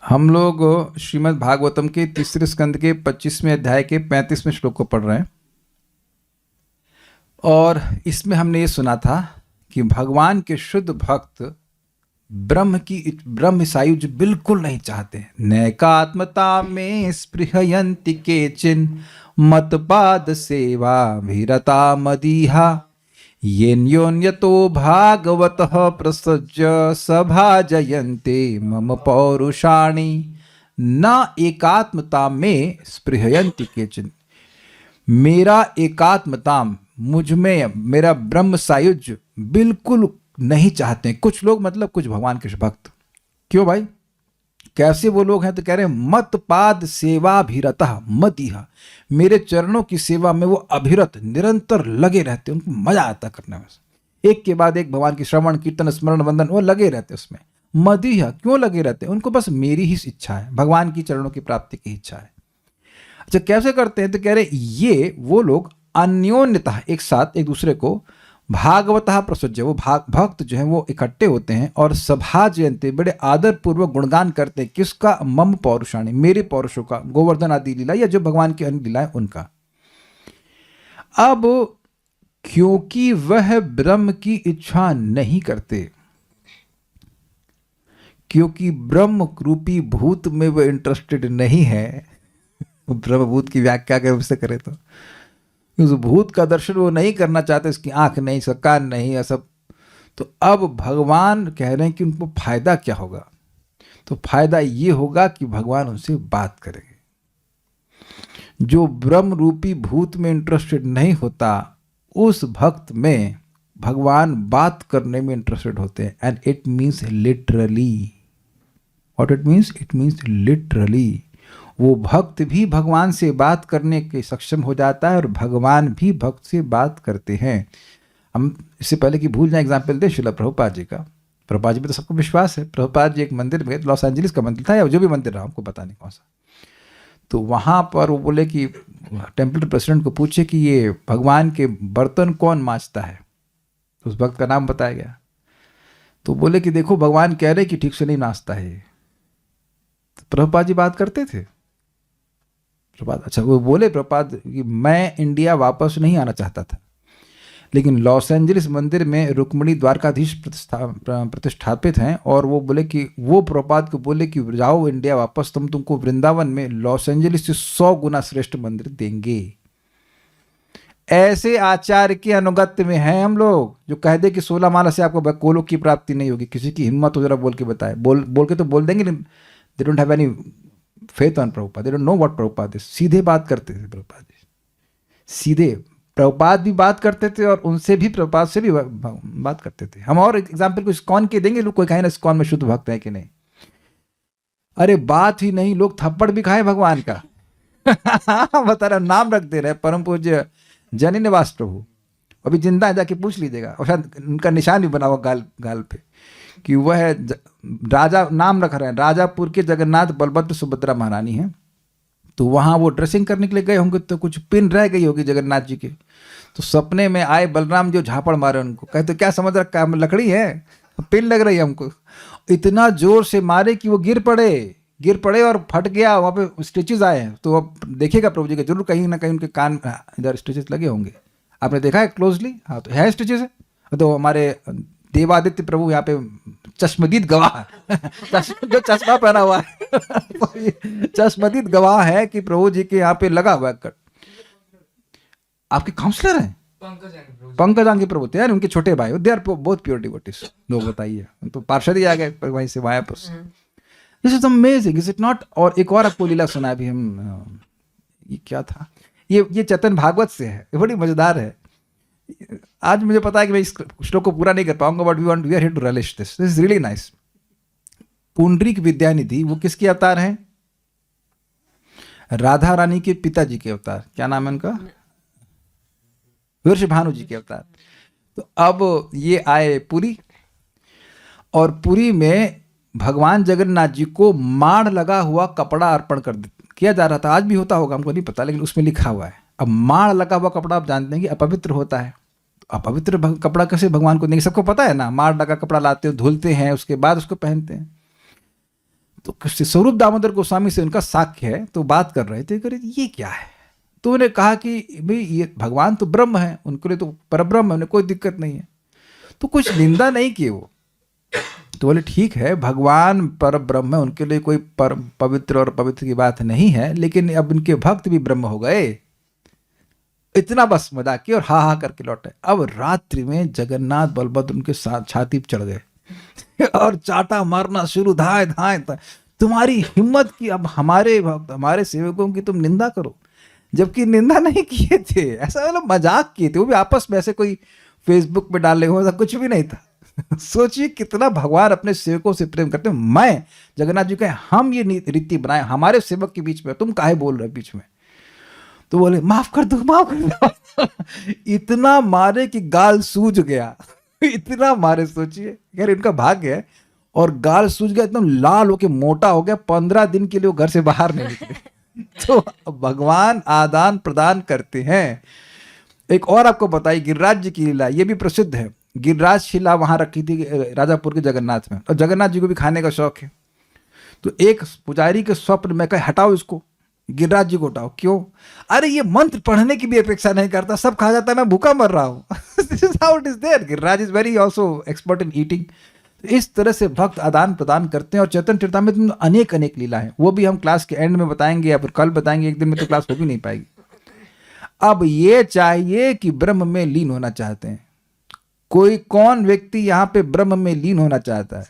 हम लोग श्रीमद् भागवतम के तीसरे स्कंद के 25वें अध्याय के 35वें श्लोक को पढ़ रहे हैं। और इसमें हमने ये सुना था कि भगवान के शुद्ध भक्त ब्रह्म सायुज बिल्कुल नहीं चाहते। नैकात्मता में स्पृहयन्ति केचिन मतपाद सेवा भीरता मदीहा येन्योन्यतो भागवतः प्रसज्य सभाजयन्ते मम पौरुषाणि न एकात्मता में स्पृहयन्ति केचिन। मेरा एकात्मता मुझ में मेरा ब्रह्म सायुज्य बिल्कुल नहीं चाहते कुछ लोग, मतलब कुछ भगवान के भक्त। क्यों भाई, कैसे वो लोग हैं? तो कह रहे हैं मत पाद सेवा अभिरतः मदिहा, मेरे चरणों की सेवा में वो अभिरत निरंतर लगे रहते, उनको मजा आता करने में, एक के बाद एक भगवान की श्रवण कीर्तन स्मरण वंदन वो लगे रहते उसमें। मदिहा क्यों लगे रहते? उनको बस मेरी ही इच्छा है, भगवान की चरणों की प्राप्ति की इच्छा है। अच्छा, कैसे करते हैं? तो कह रहे ये वो लोग अन्योन्यता एक साथ एक दूसरे को भागवतः प्रसज्य, वो भक्त जो हैं वो इकट्ठे होते हैं और सभा जयंते बड़े आदर पूर्वक गुणगान करते हैं। किसका? मम पौरुषाणी, मेरे पौरुषों का, गोवर्धन आदि लीला या जो भगवान की अन्य लीला है उनका। अब क्योंकि वह ब्रह्म की इच्छा नहीं करते, क्योंकि ब्रह्म रूपी भूत में वह इंटरेस्टेड नहीं है। ब्रह्मभूत की व्याख्या अगर उससे करें तो उस भूत का दर्शन वो नहीं करना चाहते, इसकी आंख नहीं, इसका कान नहीं, या सब। तो अब भगवान कह रहे हैं कि उनको फायदा क्या होगा? तो फायदा ये होगा कि भगवान उनसे बात करेंगे। जो ब्रह्म रूपी भूत में इंटरेस्टेड नहीं होता, उस भक्त में भगवान बात करने में इंटरेस्टेड होते हैं। And it means literally. What it means? It means literally. वो भक्त भी भगवान से बात करने के सक्षम हो जाता है और भगवान भी भक्त से बात करते हैं। हम इससे पहले कि भूल जाए एग्जाम्पल दे श्रील प्रभुपाद जी का। प्रभुपाद जी पे तो सबको विश्वास है। प्रभुपाद जी एक मंदिर में, लॉस एंजलिस का मंदिर था या जो भी मंदिर रहा, हमको पता नहीं कौन सा, तो वहाँ पर वो बोले कि टेम्पल प्रेसिडेंट को पूछे कि ये भगवान के बर्तन कौन मांजता है, तो उस भक्त का नाम बताया गया। तो बोले कि देखो भगवान कह रहे कि ठीक से नहीं नाचता है। तो प्रभुपाद जी बात करते थे। प्रभुपाद, अच्छा, वो बोले प्रभुपाद कि मैं इंडिया वापस नहीं आना चाहता था, लेकिन लॉस एंजलिस मंदिर में रुक्मिणी द्वारकाधीश प्रतिष्ठापित हैं, और वो बोले कि वो प्रभुपाद को बोले कि जाओ इंडिया वापस, तुमको वृंदावन में लॉस एंजलिस से 100 गुना श्रेष्ठ मंदिर देंगे। ऐसे आचार्य के अनुगत्य में हैं हम लोग, जो कह दे कि 16 माला से आपको कोलोक की प्राप्ति नहीं होगी। किसी की हिम्मत हो जरा बोल के बताए। बोल के तो बोल देंगे, they don't have any faith on Prabhupada, they don't know what Prabhupada is. सीधे बात करते थे प्रभुपाद जी, सीधे। प्रभुपाद भी बात करते थे और उनसे भी, प्रभुपाद से भी बात करते थे। हम और एग्जाम्पल को इस्कॉन के देंगे। लोग कोई कहे ना इस्कॉन में शुद्ध भक्त है कि नहीं, अरे बात ही नहीं, लोग थप्पड़ भी खाए भगवान का। बता रहा, नाम रख दे रहे परम पूज्य जनी निवास प्रभु, अभी जिंदा है, जाके पूछ लीजिएगा। और शायद उनका निशान भी बना हुआ गाल पे कि वह राजा, नाम रख रहे हैं, राजापुर के जगन्नाथ बलभद्र सुभद्रा महारानी हैं। तो वहाँ वो ड्रेसिंग करने के लिए गए होंगे, तो कुछ पिन रह गई होगी जगन्नाथ जी के। तो सपने में आए बलराम जो झापड़ मारे उनको, कहते क्या समझ रखा है, लकड़ी है, पिन लग रही है हमको। इतना जोर से मारे कि वो गिर पड़े और फट गया। वहाँ पे स्टिचेज आए हैं। तो अब देखिएगा प्रभु जी के जरूर कहीं ना कहीं उनके कान इधर स्टिचेज लगे होंगे। आपने देखा है क्लोजली? हाँ, तो है स्टिचेज है। तो हमारे देवादित्य प्रभु यहाँ पे चश्मदीद गवाह जो चश्मा पहना हुआ है चश्मदीद गवाह है कि प्रभु जी के यहाँ पे लगा हुआ है कट। आपके काउंसलर हैं पंकज आंगे प्रभु, यार उनके छोटे भाई, दे आर बहुत प्योर डिवोटीज। लोग बताइए, तो पार्षद ही आ गए वहीं से मायापुर से। This is amazing, is it not? और एक और आपको लीला सुना भी हम, ये क्या था, ये चेतन भागवत से है, ये बड़ी मजेदार है। आज मुझे पता है कि मैं इस श्लोक को पूरा नहीं कर पाऊंगा, but we are here to relish this is really nice. Pundarik Vidyanidhi वो किसके अवतार हैं? राधा रानी के पिताजी के अवतार। क्या नाम है उनका? वृषभानु जी के अवतार। तो अब ये आए पुरी, और पुरी में भगवान जगन्नाथ जी को माड़ लगा हुआ कपड़ा अर्पण किया जा रहा था। आज भी होता होगा, हमको नहीं पता, लेकिन उसमें लिखा हुआ है। अब माड़ लगा हुआ कपड़ा आप जानते हैं कि अपवित्र होता है। अपवित्र कपड़ा कैसे भगवान को देंगे? सबको पता है ना, माड़ लगा कपड़ा लाते हो, धुलते हैं, उसके बाद उसको पहनते हैं। तो स्वरूप दामोदर गोस्वामी से उनका साक्ष्य है, तो बात कर रहे थे, करे ये क्या है। तो उन्हें कहा कि भाई ये भगवान तो ब्रह्म है, उनके लिए तो परब्रह्म है, उन्हें कोई दिक्कत नहीं है, तो कुछ निंदा नहीं की वो। तो बोले ठीक है, भगवान पर ब्रह्म है, उनके लिए कोई पवित्र और पवित्र की बात नहीं है, लेकिन अब इनके भक्त भी ब्रह्म हो गए। इतना बस मजाक किया और हा हा करके लौटे। अब रात्रि में जगन्नाथ बलभद्र उनके साथ छाती पर चढ़ गए और चाटा मारना शुरू, धाए धाए, तुम्हारी हिम्मत की अब हमारे भक्त हमारे सेवकों की तुम निंदा करो, जबकि निंदा नहीं किए थे, ऐसा मतलब मजाक किए थे, वो भी आपस में, ऐसे कोई फेसबुक पे डाले हो, ऐसा कुछ भी नहीं था। सोचिए कितना भगवान अपने सेवकों से प्रेम करते हैं। मैं जगन्नाथ जी कहे हम ये रीति बनाए हमारे सेवक के बीच में, तुम काहे बोल रहे बीच में। तो बोले माफ कर दो, माफ कर दो। इतना मारे कि गाल सूज गया, इतना मारे, सोचिए यार इनका भाग्य है, और गाल सूज गया, एकदम लाल होके मोटा हो गया, 15 दिन के लिए वो घर से बाहर नहीं निकले। तो भगवान आदान प्रदान करते हैं। एक और आपको बताइए गिरिराज जी की लीला, ये भी प्रसिद्ध है। गिरिराज शिला वहां रखी थी राजापुर के जगन्नाथ में, और जगन्नाथ जी को भी खाने का शौक है। तो एक पुजारी के स्वप्न में कहे हटाओ इसको, गिरिराज जी को हटाओ। क्यों? अरे ये मंत्र पढ़ने की भी अपेक्षा नहीं करता, सब खा जाता है, मैं भूखा मर रहा हूँ। This is how it is there. Giriraj is very also expert in eating. इस तरह से भक्त आदान प्रदान करते हैं। और चैतन्य चरितामृत में अनेक अनेक लीला है, वो भी हम क्लास के एंड में बताएंगे या फिर कल बताएंगे, एक दिन में तो क्लास हो भी नहीं पाएगी। अब ये चाहिए कि ब्रह्म में लीन होना चाहते हैं, कोई कौन व्यक्ति यहाँ पे ब्रह्म में लीन होना चाहता है?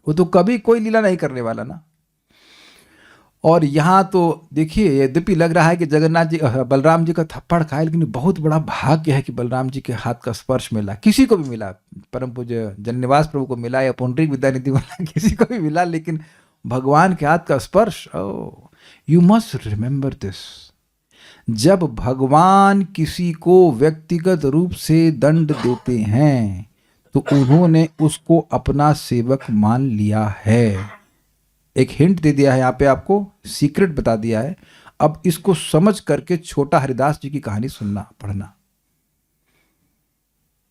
वो तो कभी कोई लीला नहीं करने वाला ना। और यहाँ तो देखिए, यद्यपि लग रहा है कि जगन्नाथ जी बलराम जी का थप्पड़ खाए, लेकिन बहुत बड़ा भाग्य है कि बलराम जी के हाथ का स्पर्श मिला, किसी को भी मिला, परम पूज्य जननिवास प्रभु को मिला या पुंडरीक विद्यानिधि वाला किसी को भी मिला, लेकिन भगवान के हाथ का स्पर्श। ओ यू मस्ट रिमेंबर दिस, जब भगवान किसी को व्यक्तिगत रूप से दंड देते हैं तो उन्होंने उसको अपना सेवक मान लिया है। एक हिंट दे दिया है यहाँ पे, आपको सीक्रेट बता दिया है। अब इसको समझ करके छोटा हरिदास जी की कहानी सुनना, पढ़ना,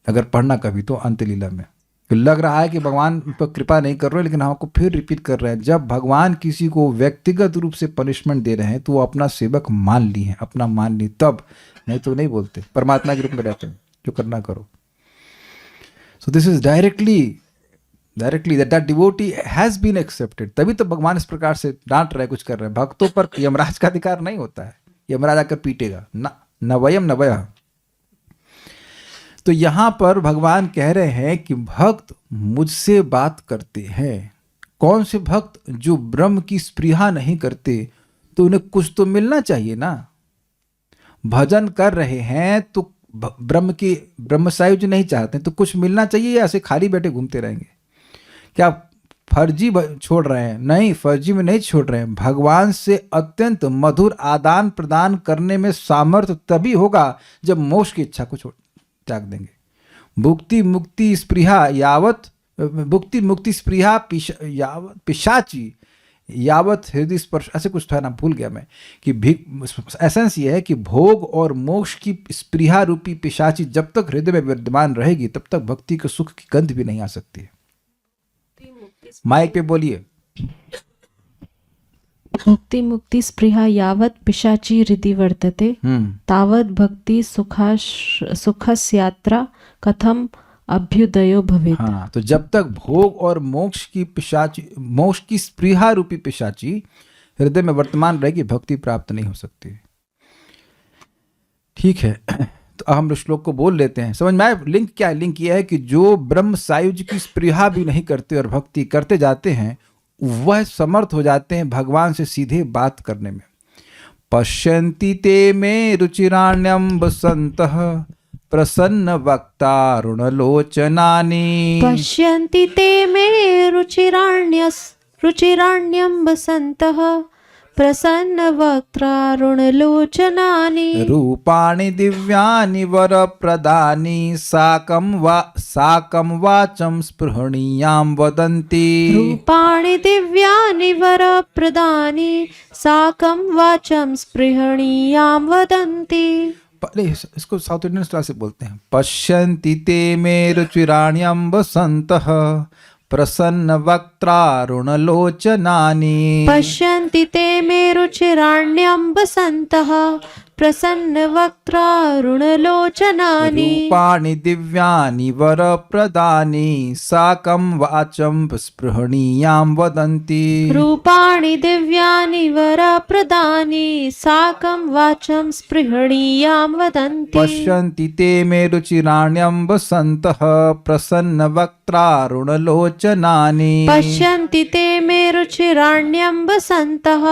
अगर पढ़ना कभी तो अंतलीला में। तो लग रहा है कि भगवान उन पर कृपा नहीं कर रहे, लेकिन हमको फिर रिपीट कर रहे हैं, जब भगवान किसी को व्यक्तिगत रूप से पनिशमेंट दे रहे हैं तो वो अपना सेवक मान ली है, अपना मान ली, तब नहीं तो नहीं बोलते, परमात्मा के रूप में रहते हैं, जो करना करो। So this is directly that devotee has been accepted। तभी तो भगवान इस प्रकार से डांट रहे, कुछ कर रहे हैं। भक्तों पर यमराज का अधिकार नहीं होता है, यमराज आकर पीटेगा ना, न वयम न वयः। तो यहां पर भगवान कह रहे हैं कि भक्त मुझसे बात करते हैं। कौन से भक्त? जो ब्रह्म की स्पृहा नहीं करते, तो उन्हें कुछ तो मिलना चाहिए ना। भजन कर रहे हैं तो ब्रह्म सायुज्य नहीं चाहते, तो कुछ मिलना चाहिए, या ऐसे खाली बैठे घूमते रहेंगे? क्या फर्जी छोड़ रहे हैं? नहीं, फर्जी में नहीं छोड़ रहे हैं। भगवान से अत्यंत मधुर आदान प्रदान करने में सामर्थ्य तभी होगा जब मोक्ष की इच्छा को त्याग देंगे। भुक्ति मुक्ति स्पृहा यावत, भुक्ति मुक्ति स्पृहा पिशाची यावत हृदय स्पर्श, ऐसे कुछ था ना, भूल गया मैं, कि एसेंस ये है कि भोग और मोक्ष की स्पृहा रूपी पिशाची जब तक हृदय में विद्यमान रहेगी, तब तक भक्ति के सुख की गंध भी नहीं आ सकती है। माइक पे बोलिए। भक्ति मुक्ति स्पृहा यावत पिशाची हृदि वर्तते, तावत भक्ति सुखस्यात्रा कथम अभ्युदयो भवेत्। हाँ, तो जब तक भोग और मोक्ष की स्पृहा रूपी पिशाची हृदय में वर्तमान रहेगी, भक्ति प्राप्त नहीं हो सकती। ठीक है, तो हम श्लोक को बोल लेते हैं, समझ में आए? लिंक क्या है? लिंक यह है कि जो ब्रह्म सायुज्य की स्पृहा भी नहीं करते और भक्ति करते जाते हैं, वह समर्थ हो जाते हैं भगवान से सीधे बात करने में। पश्यन्ति ते मे रुचिराण्यं वसन्तः प्रसन्न वक्तारुणलोचनानि। पश्यन्ति ते मे रुचिराण्यं वसन्तः प्रसन्न वक्त्रारुणलोचनानि। रूपाणि दिव्यानि वरप्रदानि साकं वाचं स्पृहणीयां वदन्ति। रूपाणि दिव्यानि वरप्रदानि साकं वाचं स्पृहणीयां वदन्ति। इसको साउथ इंडियन स्टाइल से बोलते हैं। पश्यन्ति ते मे रुचिराण्यं वसन्तः प्रसन्न वक्त्रारुणलोचनानि पश्यन्ति ते मे रुचिराण्यम्बसन्तः प्रसन्नवक्त्रारुणलोचनानि रूपाणि दिव्यानि वरप्रदानि साकं वाचं स्पृहणीयां वदन्ति रूपाणि दिव्यानि वरप्रदानि साकं वाचं स्पृहणीयां वदन्ति पश्यन्ति ते मे रुचिराण्यम्बसन्तः प्रसन्नवक्त्रारुणलोचनानि पश्यन्ति ते मे रुचिराण्यम्बसन्तः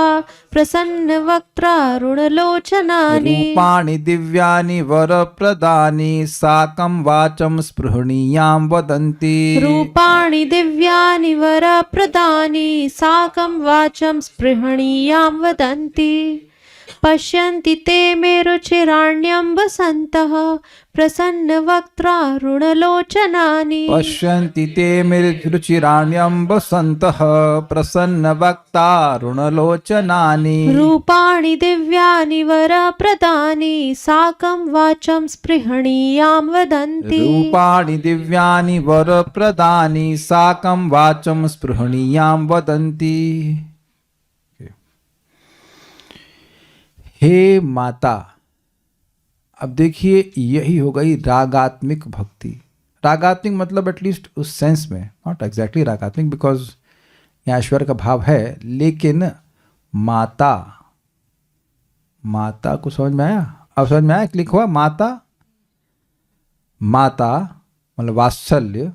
प्रसन्नवक्त्रारुणलोचनानि रूपाणि दिव्यानि वरप्रदानि साकं वाचं स्पृहणीयां वदन्ति रूपाणि दिव्यानि वरप्रदानि साकं वाचं स्पृहणीयां वदन्ति पश्यन्ति ते मे रुचिराण्यम्बसन्तः प्रसन्नवक्त्रारुणलोचनानि पश्यन्ति ते मे रुचिराण्यम्बसन्तः प्रसन्नवक्त्रारुणलोचनानि रूपाणि दिव्यानि वरप्रदानि साकं वाचं स्पृहणीयां वदन्ति रूपाणि दिव्यानि वरप्रदानि साकं वाचं स्पृहणीयां वदन्ति। हे माता, अब देखिए यही हो गई रागात्मिक भक्ति। रागात्मिक मतलब एटलीस्ट उस सेंस में, नॉट एग्जैक्टली रागात्मिक बिकॉज यहाँ ऐश्वर्य का भाव है, लेकिन माता, माता को समझ में आया? अब समझ में आया क्लिक हुआ? माता, माता मतलब वात्सल्य,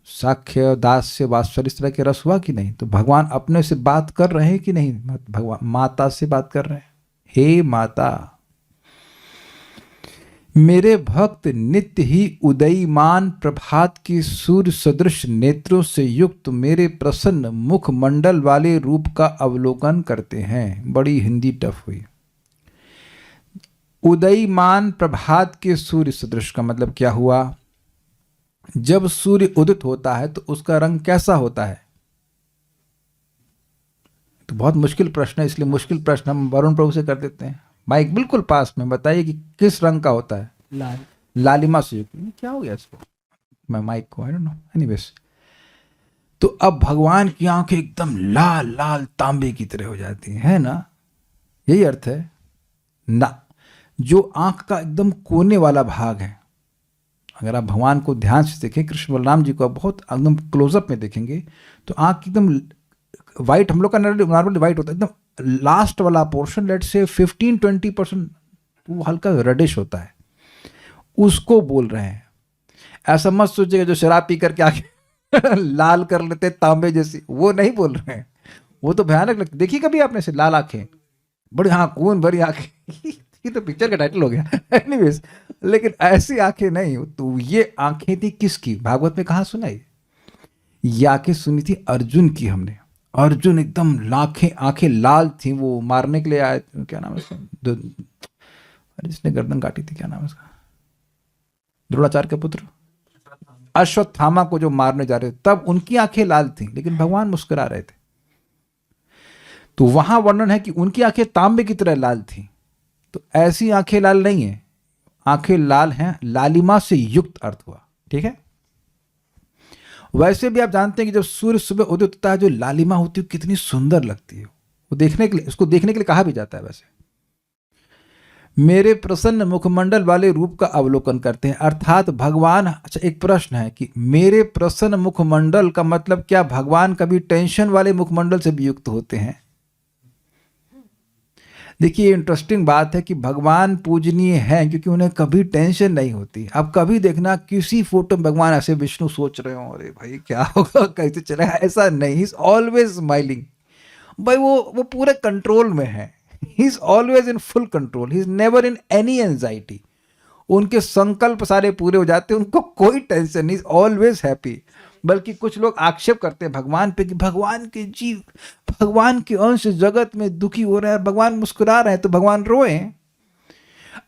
साख्य, दास्य, वात्सल्य, इस तरह के रस हुआ कि नहीं? तो भगवान अपने से बात कर रहे हैं कि नहीं? भगवान माता से बात कर रहे हैं। हे माता, मेरे भक्त नित्य ही उदयमान प्रभात की सूर्य सदृश नेत्रों से युक्त मेरे प्रसन्न मुख मंडल वाले रूप का अवलोकन करते हैं। बड़ी हिंदी टफ हुई। उदयमान प्रभात के सूर्य सदृश का मतलब क्या हुआ? जब सूर्य उदित होता है तो उसका रंग कैसा होता है? तो बहुत मुश्किल प्रश्न है, इसलिए मुश्किल प्रश्न हम वरुण प्रभु से कर देते हैं। माइक बिल्कुल पास में, बताइए कि किस रंग का होता है? लाल। लालिमा से युक्त। क्या हो गया इसको? मैं माइक को, आई डोंट नो, एनीवेज। तो अब भगवान की आंखें एकदम लाल लाल तांबे की तरह हो जाती है ना? यही अर्थ है ना। जो आंख का एकदम कोने वाला भाग है, अगर आप भगवान को ध्यान से देखें, कृष्ण बलराम जी को आप बहुत एकदम क्लोजअप में देखेंगे तो आंख एकदम वाइट, हम लोग का नॉर्मली वाइट होता है, एकदम लास्ट वाला पोर्शन, लेट से 15-20% वो हल्का रेडिश होता है, उसको बोल रहे हैं। ऐसा मत सोचिएगा जो शराब पी करके आंखें लाल कर लेते तांबे जैसी, वो नहीं बोल रहे हैं। वो तो भयानक लगती। देखिए कभी आपने से लाल आंखें, बड़ी, हाँ खून भरी आंखें ये तो पिक्चर का टाइटल हो गया एनीवेज, लेकिन ऐसी आंखें नहीं। तो ये आंखें थी किसकी? भागवत में कहाँ सुनाई? ये आंखें सुनी थी अर्जुन की हमने। अर्जुन एकदम आंखें लाल थी, वो मारने के लिए आए, क्या नाम है उसका, जिसने गर्दन काटी थी, क्या नाम है उसका, द्रोणाचार्य के पुत्र अश्वत्थामा को जो मारने जा रहे थे, तब उनकी आंखें लाल थी, लेकिन भगवान मुस्कुरा रहे थे। तो वहां वर्णन है कि उनकी आंखें तांबे की तरह लाल थी। तो ऐसी आंखें लाल नहीं है, आंखें लाल हैं, लालिमा से युक्त अर्थ हुआ। ठीक है। वैसे भी आप जानते हैं कि जब सूर्य सुबह उदित होता है, जो लालिमा होती है कितनी सुंदर लगती है। वो देखने के लिए, उसको देखने के लिए कहा भी जाता है। वैसे मेरे प्रसन्न मुखमंडल वाले रूप का अवलोकन करते हैं, अर्थात भगवान। अच्छा, एक प्रश्न है कि मेरे प्रसन्न मुखमंडल का मतलब क्या भगवान कभी टेंशन वाले मुखमंडल से भी युक्त होते हैं? देखिए इंटरेस्टिंग बात है कि भगवान पूजनीय हैं क्योंकि उन्हें कभी टेंशन नहीं होती। अब कभी देखना किसी फोटो में भगवान ऐसे विष्णु सोच रहे हो, अरे भाई क्या होगा, कैसे चलेगा, ऐसा नहीं। He is always smiling. भाई वो पूरे कंट्रोल में है। He is always in full control. He is never in any anxiety. उनके संकल्प सारे पूरे हो जाते हैं, उनको कोई टेंशन नहीं, ऑलवेज हैप्पी। बल्कि कुछ लोग आक्षेप करते हैं भगवान पे कि भगवान के जीव, भगवान के अंश जगत में दुखी हो रहे हैं, भगवान मुस्कुरा रहे हैं तो भगवान रोए।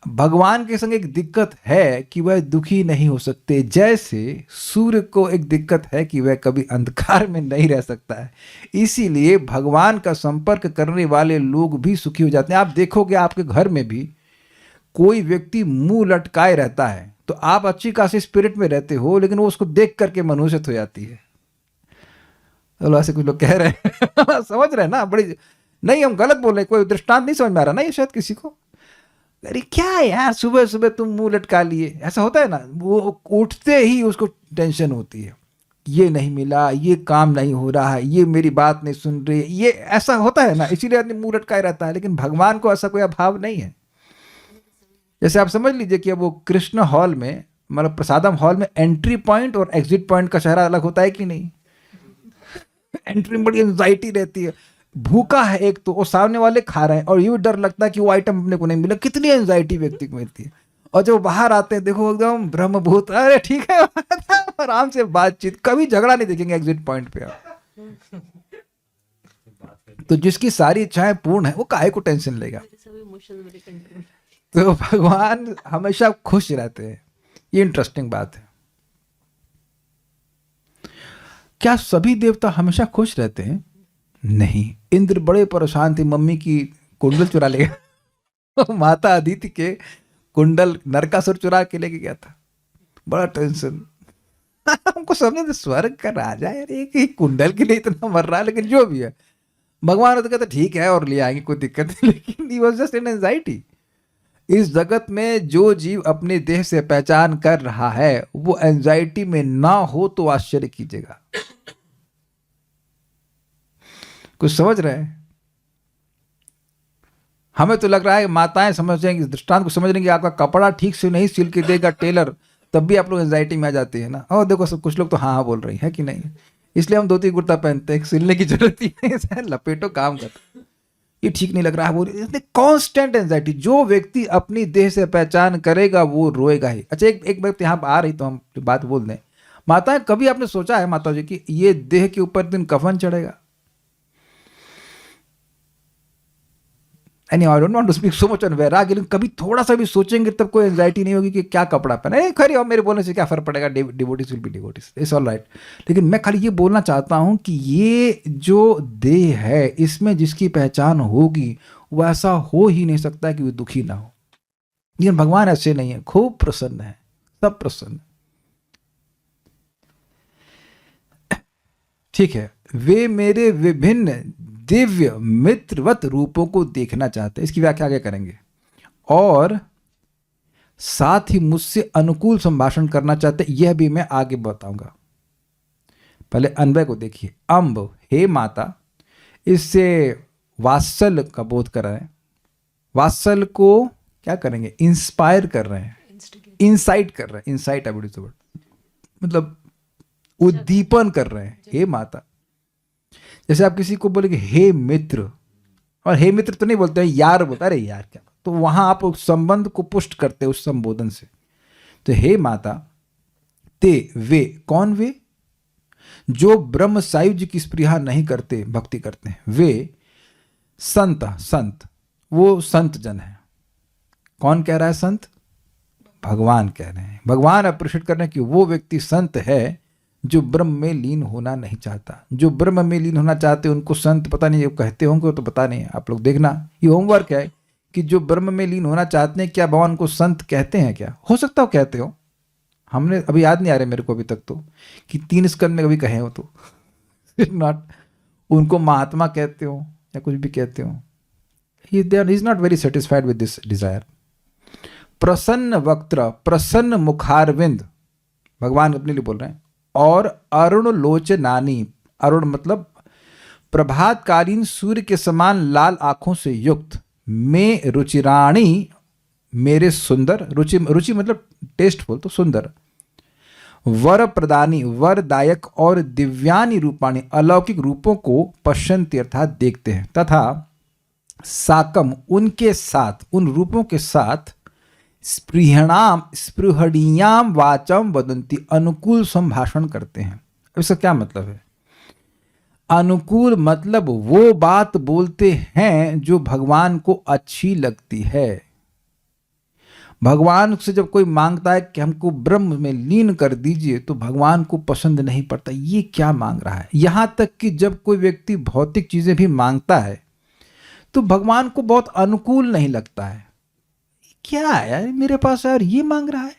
भगवान के संग एक दिक्कत है कि वह दुखी नहीं हो सकते, जैसे सूर्य को एक दिक्कत है कि वह कभी अंधकार में नहीं रह सकता है। इसीलिए भगवान का संपर्क करने वाले लोग भी सुखी हो जाते हैं। आप देखोगे आपके घर में भी कोई व्यक्ति मुंह लटकाए रहता है तो आप अच्छी खासी स्पिरिट में रहते हो, लेकिन वो उसको देख करके मनुष्यत हो जाती है। चलो ऐसे कुछ लोग कह रहे हैं समझ रहे हैं ना, बड़ी नहीं हम गलत बोल रहे, कोई दृष्टांत नहीं समझ में आ रहा ना ये शायद किसी को। अरे क्या यार सुबह सुबह तुम मुंह लटका लिए, ऐसा होता है ना, वो उठते ही उसको टेंशन होती है, ये नहीं मिला, ये काम नहीं हो रहा है, ये मेरी बात नहीं सुन रही, ये ऐसा होता है ना, इसीलिए आदमी मुंह लटकाए रहता है। लेकिन भगवान को ऐसा कोई अभाव नहीं है। जैसे आप समझ लीजिए कि अब वो कृष्ण हॉल में, मतलब प्रसादम हॉल में एंट्री पॉइंट और एग्जिट पॉइंट का चेहरा अलग होता है कि नहीं? एंट्री में बड़ी एंजाइटी रहती है, भूखा है एक तो, और सामने वाले खा रहे हैं, और ये भी डर लगता है कि वो आइटम अपने को नहीं मिला, कितनी एंजाइटी व्यक्ति को मिलती है। और जब बाहर आते हैं देखो एकदम ब्रह्मभूत, अरे ठीक है आराम से बातचीत, कभी झगड़ा नहीं देखेंगे एग्जिट पॉइंट पे आप। तो जिसकी सारी इच्छाएं पूर्ण है वो काहे को टेंशन लेगा। तो भगवान हमेशा खुश रहते हैं, ये इंटरेस्टिंग बात है। क्या सभी देवता हमेशा खुश रहते हैं? नहीं। इंद्र बड़े परेशान थे, मम्मी की कुंडल चुरा ले गया माता अदिति के कुंडल नरकासुर चुरा के लेके गया था, बड़ा टेंशन हमको समझे तो स्वर्ग का राजा है, एक ही कुंडल के लिए इतना मर रहा है, लेकिन जो भी है भगवान तो कहते ठीक है और ले आएंगे, कोई दिक्कत नहीं। लेकिन he was just in anxiety. इस जगत में जो जीव अपने देह से पहचान कर रहा है वो एंजाइटी में ना हो तो आश्चर्य कीजिएगा। कुछ समझ रहे हैं? हमें तो लग रहा है माताएं समझ जाएंगी, दृष्टांत को समझ लेंगे, आपका कपड़ा ठीक से नहीं सिल के देगा टेलर तब भी आप लोग एंजाइटी में आ जाती है ना। और देखो सब कुछ लोग तो हाँ हाँ बोल रही है कि नहीं, इसलिए हम धोती कुर्ता पहनते हैं, सिलने की जरूरत ही नहीं, लपेटो काम कर, ये ठीक नहीं लग रहा है बोल रही। कांस्टेंट एंजाइटी, जो व्यक्ति अपनी देह से पहचान करेगा वो रोएगा ही। अच्छा एक व्यक्ति यहाँ आ रही तो हम बात बोल दें, माताएं कभी आपने सोचा है माता जी की ये देह के ऊपर दिन कफन चढ़ेगा? I don't want to speak so much on वैराग्य, लेकिन कभी थोड़ा सा भी सोचेंगे तब कोई एंजाइटी नहीं होगी कि क्या कपड़ा पहना है। खैर और मेरे बोलने से क्या फर्क पड़ेगा, devotees will be devotees, it's all right. लेकिन मैं खाली ये बोलना चाहता हूं कि ये जो देह है इसमें जिसकी पहचान होगी वो ऐसा हो ही नहीं सकता कि वो दुखी ना हो। लेकिन भगवान ऐसे नहीं है, खूब प्रसन्न है, सब प्रसन्न। ठीक है, वे मेरे विभिन्न दिव्य मित्रवत रूपों को देखना चाहते हैं, इसकी व्याख्या आगे करेंगे, और साथ ही मुझसे अनुकूल संभाषण करना चाहते हैं, यह भी मैं आगे बताऊंगा। पहले अन्वय को देखिए। अम्ब, हे माता, इससे वात्सल का बोध कर रहे हैं। वात्सल को क्या करेंगे? इंस्पायर कर रहे हैं, इंसाइट कर रहे हैं, इंसाइट मतलब उद्दीपन कर रहे हैं। हे माता, जैसे आप किसी को बोलेंगे हे मित्र, और हे मित्र तो नहीं बोलते हैं, यार बोलता, अरे यार क्या, तो वहां आप उस संबंध को पुष्ट करते हैं उस संबोधन से। तो हे माता, ते वे, कौन वे? जो ब्रह्म सायुज्य की स्पृहा नहीं करते, भक्ति करते हैं, वे संत, संत वो संत जन है। कौन कह रहा है संत? भगवान कह रहे हैं। भगवान अप्रिशिएट कर रहे हैं कि वो व्यक्ति संत है जो ब्रह्म में लीन होना नहीं चाहता। जो ब्रह्म में लीन होना चाहते उनको संत पता नहीं कहते होंगे, तो पता नहीं, आप लोग देखना, ये होमवर्क है कि जो ब्रह्म में लीन होना चाहते हैं क्या भगवान को संत कहते हैं? क्या हो सकता हो कहते हो, हमने अभी याद नहीं आ रहे मेरे को अभी तक तो कि 3 स्कंद में कभी कहे हो तो नॉट, उनको महात्मा कहते हो या कुछ भी कहते हो। He is not very satisfied with this desire. प्रसन्न वक्त्र, प्रसन्न मुखारविंद, भगवान अपने लिए बोल रहे हैं, और अरुण लोचनानी, अरुण मतलब प्रभातकालीन सूर्य के समान लाल आंखों से युक्त, में रुचिराणी, मेरे सुंदर, रुचि रुचि मतलब टेस्टफुल, तो सुंदर, वर प्रदानी, वरदायक, और दिव्यानी रूपाणी, अलौकिक रूपों को पश्यन्ति अर्थात देखते हैं, तथा साकम, उनके साथ, उन रूपों के साथ, स्पृहणीयाम वाचम वदंती, अनुकूल संभाषण करते हैं। इसका क्या मतलब है? अनुकूल मतलब वो बात बोलते हैं जो भगवान को अच्छी लगती है। भगवान से जब कोई मांगता है कि हमको ब्रह्म में लीन कर दीजिए, तो भगवान को पसंद नहीं पड़ता ये क्या मांग रहा है। यहां तक कि जब कोई व्यक्ति भौतिक चीजें भी मांगता है तो भगवान को बहुत अनुकूल नहीं लगता है। क्या है यार मेरे पास यार ये मांग रहा है,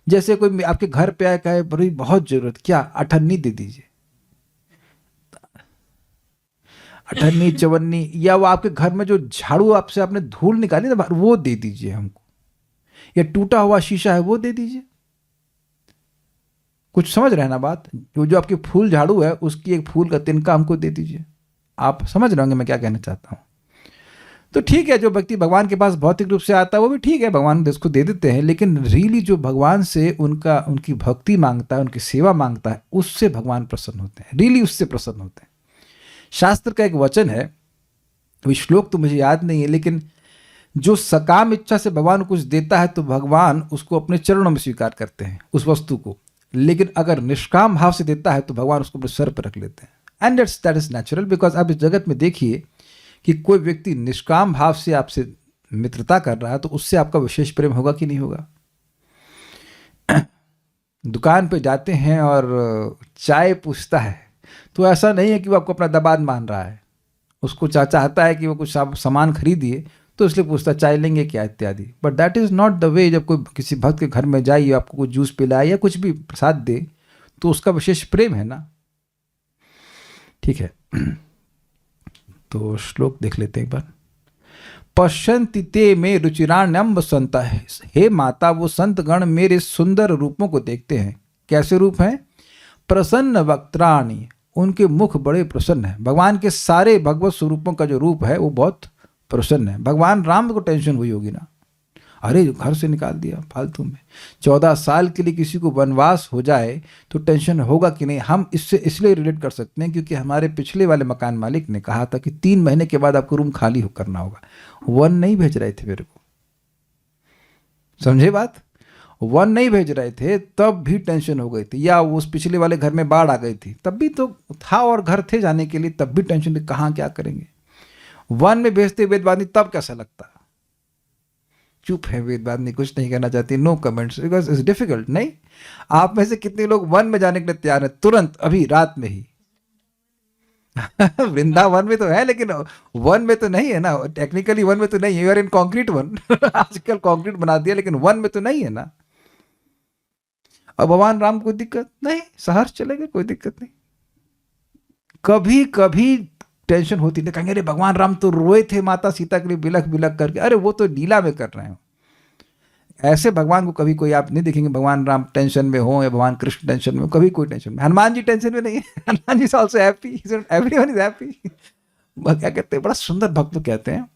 जैसे कोई आपके घर पे आए कहे बड़ी बहुत जरूरत, क्या अठन्नी दे दीजिए, अठन्नी चवन्नी, या वो आपके घर में जो झाड़ू आपसे आपने धूल निकाली ना बाहर, वो दे दीजिए हमको, या टूटा हुआ शीशा है वो दे दीजिए। कुछ समझ रहे हैं ना बात? जो आपकी फूल झाड़ू है उसकी एक फूल का तिनका हमको दे दीजिए। आप समझ रहे होंगे मैं क्या कहना चाहता हूँ। तो ठीक है, जो व्यक्ति भगवान के पास भौतिक रूप से आता है वो भी ठीक है, भगवान उसको दे देते हैं, लेकिन रियली जो भगवान से उनकी भक्ति मांगता है, उनकी सेवा मांगता है, उससे भगवान प्रसन्न होते हैं, रियली उससे प्रसन्न होते हैं। शास्त्र का एक वचन है, वो श्लोक तो मुझे याद नहीं है, लेकिन जो सकाम इच्छा से भगवान कुछ देता है तो भगवान उसको अपने चरणों में स्वीकार करते हैं उस वस्तु को, लेकिन अगर निष्काम भाव से देता है तो भगवान उसको अपने सर पर रख लेते हैं। And that is natural, because आप इस जगत में देखिए कि कोई व्यक्ति निष्काम भाव से आपसे मित्रता कर रहा है तो उससे आपका विशेष प्रेम होगा कि नहीं होगा। दुकान पे जाते हैं और चाय पूछता है तो ऐसा नहीं है कि वो आपको अपना दामाद मान रहा है, उसको चाहता है कि वो कुछ सामान खरीदिए तो इसलिए पूछता चाय लेंगे क्या इत्यादि, but that is not the way. जब कोई किसी भक्त के घर में जाइए, आपको कुछ जूस पिलाए या कुछ भी प्रसाद दे तो उसका विशेष प्रेम है ना। ठीक है, तो श्लोक देख लेते हैं एक बार। पश्यन्ति ते में रुचिराण्यम वसंत, हे माता वो संत गण मेरे सुंदर रूपों को देखते हैं। कैसे रूप हैं? प्रसन्न वक्त्राणि, उनके मुख बड़े प्रसन्न हैं। भगवान के सारे भगवत स्वरूपों का जो रूप है वो बहुत प्रसन्न है। भगवान राम को टेंशन हुई होगी ना, अरे घर से निकाल दिया फालतू में, 14 साल के लिए किसी को वनवास हो जाए तो टेंशन होगा कि नहीं। हम इससे इसलिए रिलेट कर सकते हैं क्योंकि हमारे पिछले वाले मकान मालिक ने कहा था कि 3 महीने के बाद आपको रूम खाली करना होगा। वन नहीं भेज रहे थे मेरे को, समझे बात? वन नहीं भेज रहे थे तब भी टेंशन हो गई थी, या उस पिछले वाले घर में बाढ़ आ गई थी तब भी तो था और घर थे जाने के लिए, तब भी टेंशन थी कहाँ क्या करेंगे। वन में भेजते वेदवादी तब कैसा लगता? चुप है वेदवादी, कुछ नहीं कहना चाहती, no comments, because it's difficult. नहीं, आप में से कितने लोग वन में जाने के लिए तैयार हैं तुरंत अभी रात में ही? वृंदावन में तो है लेकिन वन में तो नहीं है ना, टेक्निकली वन में तो नहीं है, you are in concrete one. आजकल कॉन्क्रीट बना दिया लेकिन वन में तो नहीं है ना। अब भगवान राम को दिक्कत नहीं, शहर चले गए कोई दिक्कत नहीं। कभी कभी टेंशन होती थी, कहेंगे अरे भगवान राम तो रोए थे माता सीता के लिए बिलख बिलख करके, अरे वो तो लीला में कर रहे हो। ऐसे भगवान को कभी कोई आप नहीं देखेंगे भगवान राम टेंशन में हो या भगवान कृष्ण टेंशन में हो, कभी कोई टेंशन में। हनुमान जी टेंशन में नहीं है, Hanuman ji is also happy, everyone is happy. क्या कहते हैं, बड़ा सुंदर भक्त कहते हैं,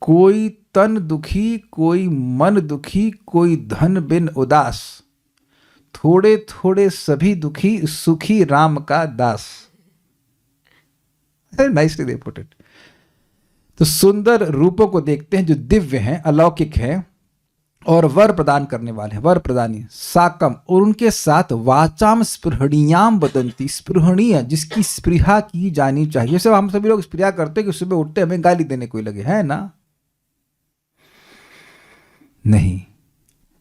कोई तन दुखी कोई मन दुखी कोई धन बिन उदास, थोड़े थोड़े सभी दुखी सुखी राम का दास। Nicely they put it. तो सुंदर रूपों को देखते हैं जो दिव्य हैं, अलौकिक हैं और वर प्रदान करने वाले हैं, वर प्रदानी साकम, और उनके साथ वाचाम स्पृहणीयाम बदंती, स्पृहणीय जिसकी स्पृहा की जानी चाहिए। जैसे हम सभी लोग स्पृहा करते हैं कि सुबह उठते हमें गाली देने कोई लगे, है ना? नहीं,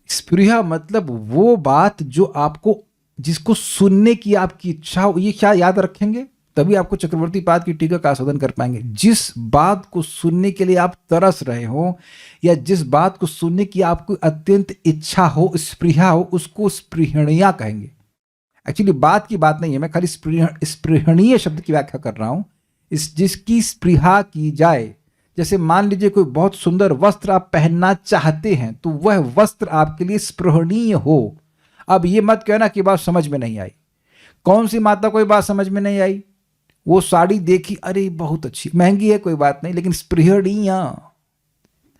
स्पृहा मतलब वो बात जो आपको, जिसको सुनने की आपकी इच्छा हो। ये क्या याद रखेंगे तभी आपको चक्रवर्ती पाद की टीका का आस्वादन कर पाएंगे। जिस बात को सुनने के लिए आप तरस रहे हो या जिस बात को सुनने की आपको अत्यंत इच्छा हो, स्पृहा हो, उसको स्पृहणीय कहेंगे। एक्चुअली बात की बात नहीं है, मैं खाली स्पृहणीय शब्द की व्याख्या कर रहा हूं, इस जिसकी स्पृहा की जाए। जैसे मान लीजिए कोई बहुत सुंदर वस्त्र आप पहनना चाहते हैं तो वह वस्त्र आपके लिए स्पृहणीय हो। अब ये मत कहना कि बात समझ में नहीं आई। कौन सी माता कोई बात समझ में नहीं आई? वो साड़ी देखी, अरे बहुत अच्छी, महंगी है कोई बात नहीं, लेकिन स्पृहणीय,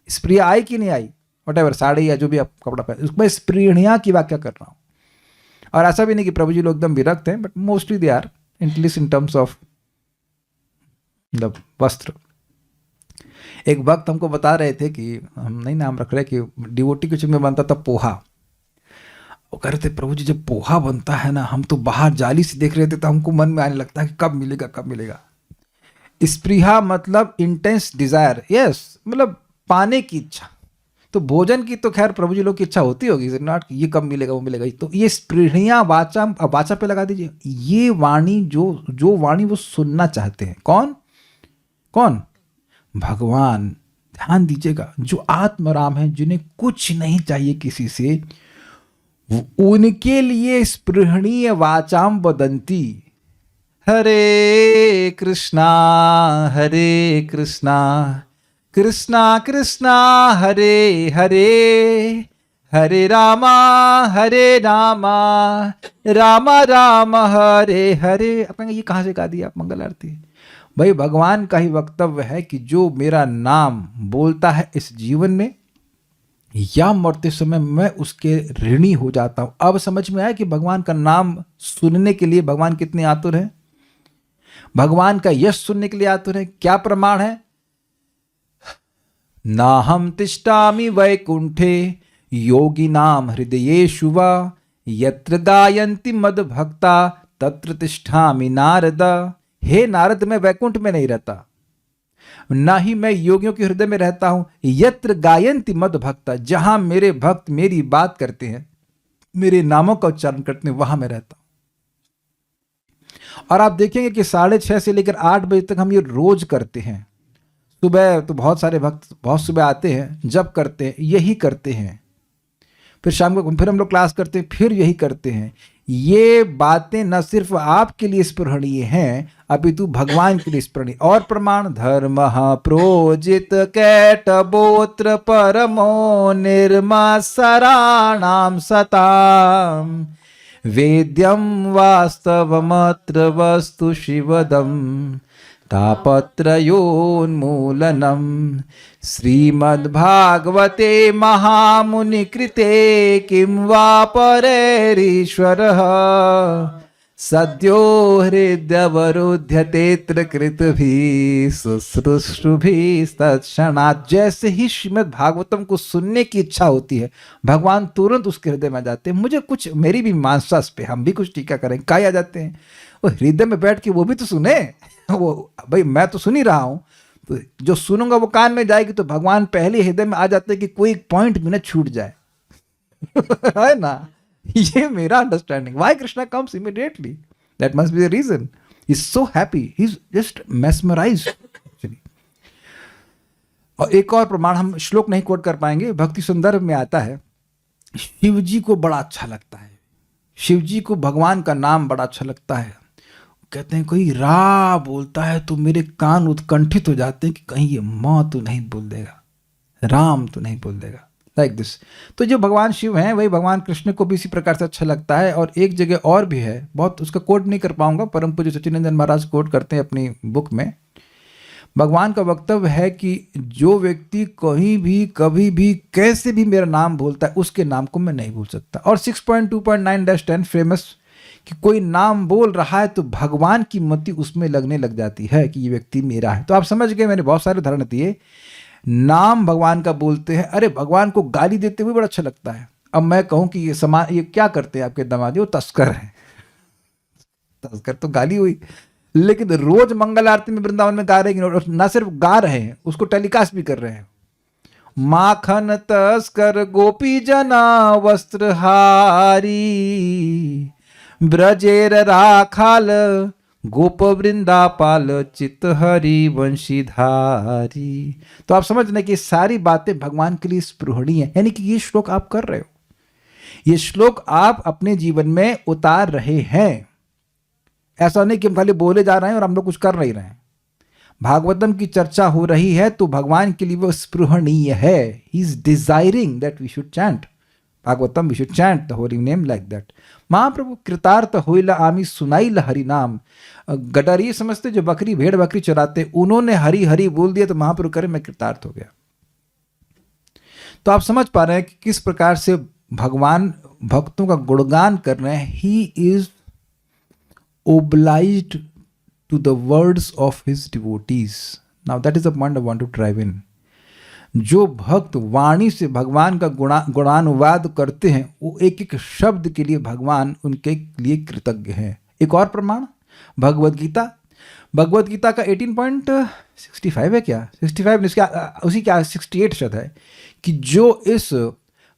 स्प्रिया आई कि नहीं आई, वटेवर साड़ी या जो भी आप कपड़ा पहने, उसमें स्पृहणीय की व्याख्या कर रहा हूँ। और ऐसा भी नहीं कि प्रभु जी लोग एकदम विरक्त हैं, but mostly they are at least in terms of the वस्त्र। एक वक्त हमको बता रहे थे कि हम नहीं नाम रख रहे कि डिवोटी किचन में बनता था पोहा। वो कह रहे थे प्रभु जी जब पोहा बनता है ना, हम तो बाहर जाली से देख रहे थे तो हमको मन में आने लगता है कि कब मिलेगा कब मिलेगा। स्पृहा मतलब इंटेंस डिजायर, यस, मतलब पाने की इच्छा। तो भोजन की तो खैर प्रभु जी लोग की इच्छा होती होगी, नॉट ये कब मिलेगा वो मिलेगा। तो ये स्पृहणीय वाचा, अब वाचा पे लगा दीजिए, ये वाणी जो वाणी वो सुनना चाहते हैं। कौन कौन? भगवान। ध्यान दीजिएगा, जो आत्मराम है, जिन्हें कुछ नहीं चाहिए किसी से, उनके लिए स्पृहणीय वाचाम वदंती, हरे कृष्णा कृष्णा कृष्णा हरे हरे, हरे रामा रामा राम हरे हरे। आप कहेंगे ये कहाँ से गा दिया आप मंगल आरती? भाई भगवान का ही वक्तव्य है कि जो मेरा नाम बोलता है इस जीवन में या मरते समय, मैं उसके ऋणी हो जाता हूं। अब समझ में आया कि भगवान का नाम सुनने के लिए भगवान कितने आतुर हैं, भगवान का यश सुनने के लिए आतुर है। क्या प्रमाण है? नाहम तिष्ठामि वैकुंठे योगिनाम हृदयेषु वा, यत्र गायन्ति मद भक्ता तत्र तिष्ठामि नारद। हे नारद, मैं वैकुंठ में नहीं रहता, ना ही मैं योगियों के हृदय में रहता हूं। यत्र गायन्ति मद भक्ता, जहां मेरे भक्त मेरी बात करते हैं, मेरे नामों का उच्चारण करते हैं, वहां मैं रहता हूं। और आप देखेंगे कि 6:30 से लेकर 8 बजे तक हम ये रोज करते हैं। सुबह तो बहुत सारे भक्त बहुत सुबह आते हैं, जब करते हैं यही करते हैं, फिर शाम को फिर हम लोग क्लास करते हैं, फिर यही करते हैं। ये बातें न सिर्फ आपके लिए स्पृहणीय हैं, अपितु भगवान के लिए स्मरणीय। और प्रमाण, धर्म प्रोजित कैटबोत्र परमो निर्मासराणाम सताम, वेद्यम वास्तवमत्र वस्तु शिवदम तापत्रयोन्मूलनम। श्रीमद्भागवते महामुनि कृते किं वा परेरीश्वरः, सद्यो हृदयवरुध्यतेऽत्र कृतभिः शुश्रूषुभिः तत्क्षणात्। जैसे ही श्रीमद् भागवतम को सुनने की इच्छा होती है, भगवान तुरंत उसके हृदय में जाते हैं। मुझे कुछ, मेरी भी मानसास पे हम भी कुछ टीका करें, काय आ जाते हैं। वो हृदय में बैठ के वो भी तो सुने। वो भाई मैं तो सुन ही रहा हूं, तो जो सुनूंगा वो कान में जाएगी, तो भगवान पहले हृदय में आ जाते हैं कि कोई पॉइंट भी ना छूट जाए। है ना? ये मेरा understanding. Why Krishna comes immediately, that must be the reason. He is so happy, he is just mesmerised actually. और एक और प्रमाण हम श्लोक नहीं कोट कर पाएंगे, भक्ति संदर्भ में आता है। शिव जी को बड़ा अच्छा लगता है, शिव जी को भगवान का नाम बड़ा अच्छा लगता है। कहते हैं कोई रा बोलता है तो मेरे कान उत्कंठित हो जाते हैं कि कहीं ये माँ तो नहीं बोल देगा, राम तो नहीं बोल देगा, लाइक दिस। तो जो भगवान शिव हैं वही भगवान कृष्ण को भी इसी प्रकार से अच्छा लगता है। और एक जगह और भी है, बहुत उसका कोट नहीं कर पाऊंगा, परम पूज्य सच्चिदानंद महाराज कोट करते हैं अपनी बुक में। भगवान का वक्तव्य है कि जो व्यक्ति कहीं भी कभी भी कैसे भी मेरा नाम बोलता है, उसके नाम को मैं नहीं भूल सकता। और 6.2.9-10 फेमस कि कोई नाम बोल रहा है तो भगवान की मति उसमें लगने लग जाती है कि ये व्यक्ति मेरा है। तो आप समझ गए, मैंने बहुत सारे उदाहरण दिए। नाम भगवान का बोलते हैं, अरे भगवान को गाली देते हुए बड़ा अच्छा लगता है। अब मैं कहूं कि ये क्या करते हैं आपके दामाद, वो तस्कर है, तस्कर तो गाली हुई, लेकिन रोज मंगल आरती में वृंदावन में गा रहे हैं, और ना सिर्फ गा रहे हैं, उसको टेलीकास्ट भी कर रहे हैं। माखन तस्कर गोपी जना वस्त्रहारी, ब्रजेर राखाल गोप वृंदापाल चित हरि वंशीधारी। तो आप समझ लें कि सारी बातें भगवान के लिए स्पृहणीय है। यानी कि ये श्लोक आप कर रहे हो, ये श्लोक आप अपने जीवन में उतार रहे हैं। ऐसा नहीं कि हम खाली बोले जा रहे हैं और हम लोग कुछ कर नहीं रहे हैं। भागवतम की चर्चा हो रही है तो भगवान के लिए वो स्पृहणीय है। He is desiring that we should chant Bhagavatam, we should chant the holy name like that. Mahaprabhu कृतार्थ होइला आमी सुनाइला हरि नाम। गडर ये समझते जो बकरी भेड़ बकरी चराते, उन्होंने हरि हरि बोल दिया तो महाप्रभु करे मैं कृतार्थ हो गया। तो आप समझ पा रहे हैं कि किस प्रकार से भगवान भक्तों का गुणगान कर रहे हैं। He is obliged to the words of his devotees. Now that is the point I want to drive in. जो भक्त वाणी से भगवान का गुणानुवाद करते हैं, वो एक एक शब्द के लिए भगवान उनके लिए कृतज्ञ हैं। एक और प्रमाण भगवद गीता। भगवद गीता का 18.65 है क्या, 65 उसी क्या 68 शब्द है कि जो इस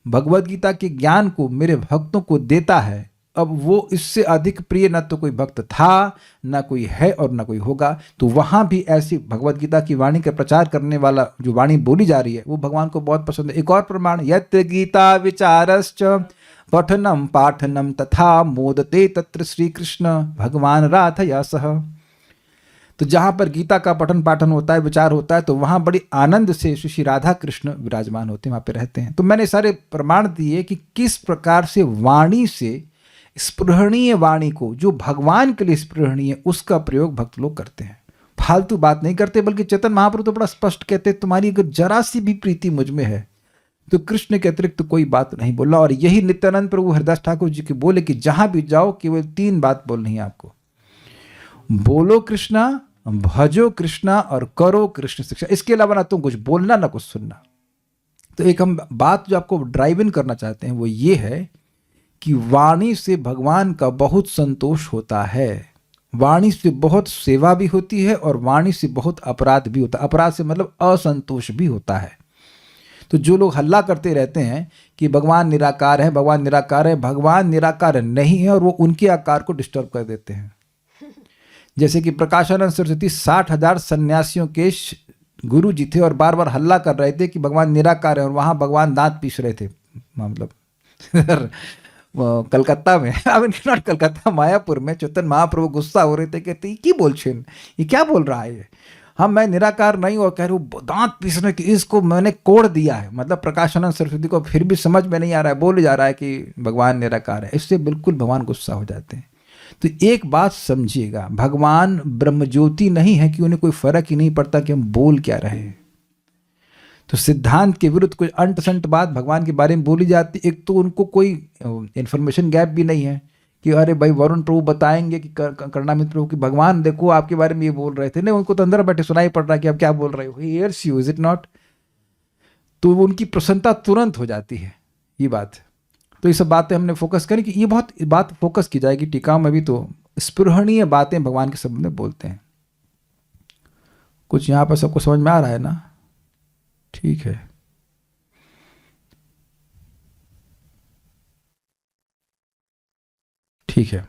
भगवद गीता के ज्ञान को मेरे भक्तों को देता है, अब वो इससे अधिक प्रिय न तो कोई भक्त था, न कोई है और न कोई होगा। तो वहां भी ऐसी भगवद गीता की वाणी का प्रचार करने वाला जो वाणी बोली जा रही है वो भगवान को बहुत पसंद है। एक और प्रमाण, यत्र गीता विचारश्च पठनम पाठनम तथा मोदते तत्र श्री कृष्ण भगवान राधया सह। तो जहाँ पर गीता का पठन पाठन होता है, विचार होता है, तो वहाँ बड़ी आनंद से श्री राधा कृष्ण विराजमान होते हैं, वहाँ पे रहते हैं। तो मैंने सारे प्रमाण दिए कि किस प्रकार से वाणी से, स्पृहणीय वाणी को, जो भगवान के लिए स्पृहणीय, उसका प्रयोग भक्त लोग करते हैं। फालतू बात नहीं करते, बल्कि चेतन महाप्रभु तो बड़ा स्पष्ट कहते हैं, तुम्हारी अगर जरा सी भी प्रीति मुझ में है तो कृष्ण के अतिरिक्त तो कोई बात नहीं बोलना। और यही नित्यानंद प्रभु हरिदास ठाकुर जी के बोले कि जहां भी जाओ केवल 3 बात बोलनी है आपको, बोलो कृष्णा, भजो कृष्णा और करो कृष्ण शिक्षा। इसके अलावा ना तुम कुछ बोलना ना कुछ सुनना। तो एक हम बात जो आपको ड्राइव इन करना चाहते हैं वो ये है कि वाणी से भगवान का बहुत संतोष होता है, वाणी से बहुत सेवा भी होती है और वाणी से बहुत अपराध भी होता है। अपराध से मतलब असंतोष भी होता है। तो जो लोग हल्ला करते रहते हैं कि भगवान निराकार है, भगवान निराकार है, भगवान निराकार नहीं है, और वो उनके आकार को डिस्टर्ब कर देते हैं। जैसे कि प्रकाशानंद सरस्वती 60,000 सन्यासियों के गुरु जी थे और बार बार हल्ला कर रहे थे कि भगवान निराकार है, और वहाँ भगवान दांत पीस रहे थे, मतलब कलकत्ता में, I mean not Calcutta, Mayapur में चेतन महाप्रभु गुस्सा हो रहे थे, कहते की बोल छेन, ये क्या बोल रहा है, मैं निराकार नहीं, और कह रहे हो दांत पीसने की, इसको मैंने कोड़ दिया है। मतलब प्रकाशानंद सरस्वती को फिर भी समझ में नहीं आ रहा है, बोल जा रहा है कि भगवान निराकार है। इससे बिल्कुल भगवान गुस्सा हो जाते हैं। तो एक बात समझिएगा, भगवान ब्रह्मज्योति नहीं है कि उन्हें कोई फर्क ही नहीं पड़ता कि हम बोल क्या रहे हैं। तो सिद्धांत के विरुद्ध कोई अंट संट बात भगवान के बारे में बोली जाती। एक तो उनको कोई इंफॉर्मेशन गैप भी नहीं है कि अरे भाई वरुण प्रभु बताएंगे कि करुणामृत प्रभु कि भगवान देखो आपके बारे में ये बोल रहे थे। नहीं, उनको तो अंदर बैठे सुनाई पड़ रहा है कि आप क्या बोल रहे हो, he hears you, is it not. तो उनकी प्रसन्नता तुरंत हो जाती है, ये बात। तो ये सब बातें हमने फोकस करी कि ये बहुत बात फोकस की जाएगी टीका में भी। तो स्पृहणीय बातें भगवान के संबंध में बोलते हैं। कुछ यहाँ पर सबको समझ में आ रहा है ना? ठीक है। ठीक है,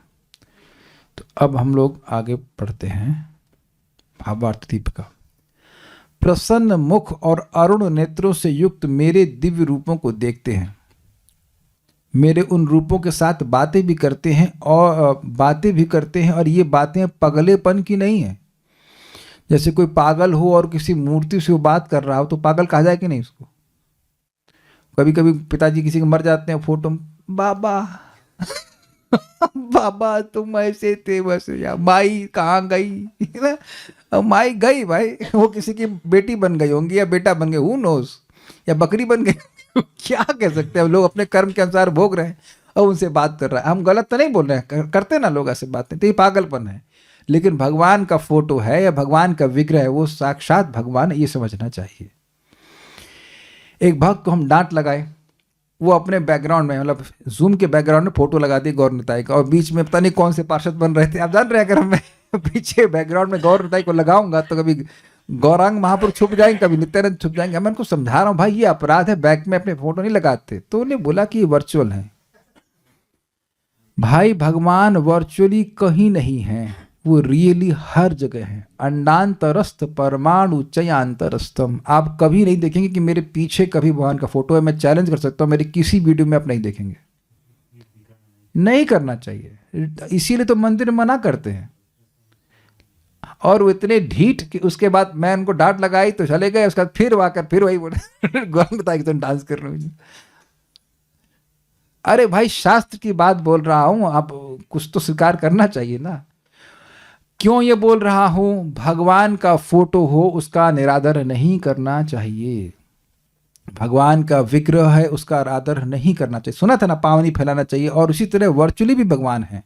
तो अब हम लोग आगे पढ़ते हैं भावार्थ दीपिका। प्रसन्न मुख और अरुण नेत्रों से युक्त मेरे दिव्य रूपों को देखते हैं, मेरे उन रूपों के साथ बातें भी करते हैं और ये बातें पगलेपन की नहीं है। जैसे कोई पागल हो और किसी मूर्ति से वो बात कर रहा हो तो पागल कहा जाए कि नहीं उसको? कभी कभी पिताजी किसी के मर जाते हैं, फोटो बाबा बाबा तुम ऐसे थे वैसे, या माई कहाँ गई ना, माई गई भाई, वो किसी की बेटी बन गई होंगी या बेटा बन गए, हु नोस, या बकरी बन गई क्या कह सकते हैं। लोग अपने कर्म के अनुसार भोग रहे हैं और उनसे बात कर रहा है। हम गलत तो नहीं बोल रहे हैं, करते ना लोग ऐसे बातें, तो ये पागलपन है। लेकिन भगवान का फोटो है या भगवान का विग्रह है, वो साक्षात भगवान, ये समझना चाहिए। एक भक्त को हम डांट लगाए, वो अपने बैकग्राउंड में, मतलब जूम के बैकग्राउंड में फोटो लगा दी गौर निताई का, और बीच में पता नहीं कौन से पार्षद बन रहे थे। आप जान रहे हैं, अगर मैं पीछे बैकग्राउंड में गौर निताई को लगाऊंगा तो कभी गौरांग महापुरुष छुप जाएंगे, कभी नित्यानंद छुप जाएंगे। मैं उनको समझा रहा हूँ भाई ये अपराध है, बैक में अपने फोटो नहीं लगाते। तो उन्हें बोला कि ये वर्चुअल है। भाई भगवान वर्चुअली कहीं नहीं है, वो रियली हर जगह है। अंडांतरस्थ परमाणु चयांतरस्थम। आप कभी नहीं देखेंगे कि मेरे पीछे कभी भगवान का फोटो है। मैं चैलेंज कर सकता हूँ, मेरे किसी वीडियो में आप नहीं देखेंगे। नहीं करना चाहिए, इसीलिए तो मंदिर मना करते हैं। और वो इतने ढीठ कि उसके बाद मैं उनको डांट लगाई तो चले गए, उसके बाद फिर आकर फिर वही बोले गौरंगता की डांस कर रहे हो। अरे भाई शास्त्र की बात बोल रहा हूं, आप कुछ तो स्वीकार करना चाहिए ना। क्यों ये बोल रहा हूं? भगवान का फोटो हो उसका निरादर नहीं करना चाहिए। भगवान का विग्रह है उसका आदर नहीं करना चाहिए। सुना था ना, पावनी फैलाना चाहिए। और उसी तरह वर्चुअली भी भगवान है,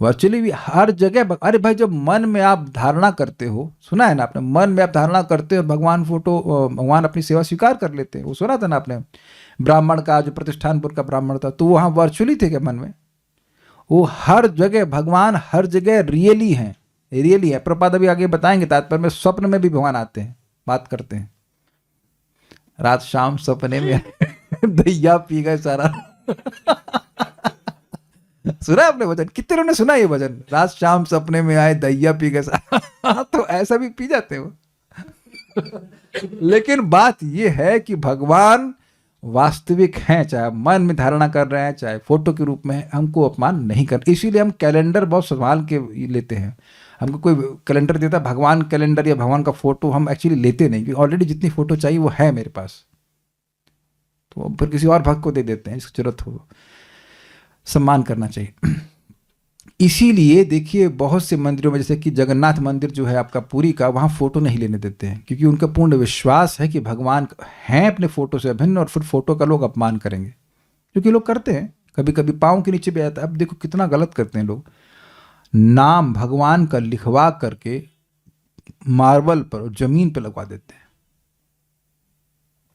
वर्चुअली भी हर जगह। अरे भाई जब मन में आप धारणा करते हो, सुना है ना आपने, मन में आप धारणा करते हो भगवान फोटो, भगवान अपनी सेवा स्वीकार कर लेते हैं। वो सुना था ना आपने, ब्राह्मण का जो प्रतिष्ठानपुर का ब्राह्मण था, तो वहाँ वर्चुअली थे क्या मन में? वो हर जगह भगवान, हर जगह रियली है, रियली है। प्रपाद अभी आगे बताएंगे तात्पर्य में, स्वप्न में भी भगवान आते हैं, बात करते हैं। रात शाम सपने में दैया पी गए सारा सुना आपने वचन? कितने लोगों ने सुना ये वचन? रात शाम सपने में आए दैया पी गए सारा तो ऐसा भी पी जाते हो लेकिन बात ये है कि भगवान वास्तविक हैं, चाहे मन में धारणा कर रहे हैं चाहे फोटो के रूप में है, हमको अपमान नहीं कर। इसीलिए हम कैलेंडर बहुत संभाल के लेते हैं। हमको कोई कैलेंडर देता है, भगवान कैलेंडर या भगवान का फोटो हम एक्चुअली लेते नहीं, क्योंकि ऑलरेडी जितनी फोटो चाहिए वो है मेरे पास, तो फिर किसी और भक्त को दे देते हैं जिसकी जरूरत हो। सम्मान करना चाहिए। इसीलिए देखिए बहुत से मंदिरों में, जैसे कि जगन्नाथ मंदिर जो है आपका पुरी का, वहाँ फोटो नहीं लेने देते हैं, क्योंकि उनका पूर्ण विश्वास है कि भगवान हैं अपने फोटो से अभिन्न, और फिर फोटो का लोग अपमान करेंगे, क्योंकि लोग करते हैं कभी कभी पाँव के नीचे भी आता है। अब देखो कितना गलत करते हैं लोग, नाम भगवान का लिखवा करके मार्बल पर और जमीन पर लगवा देते हैं।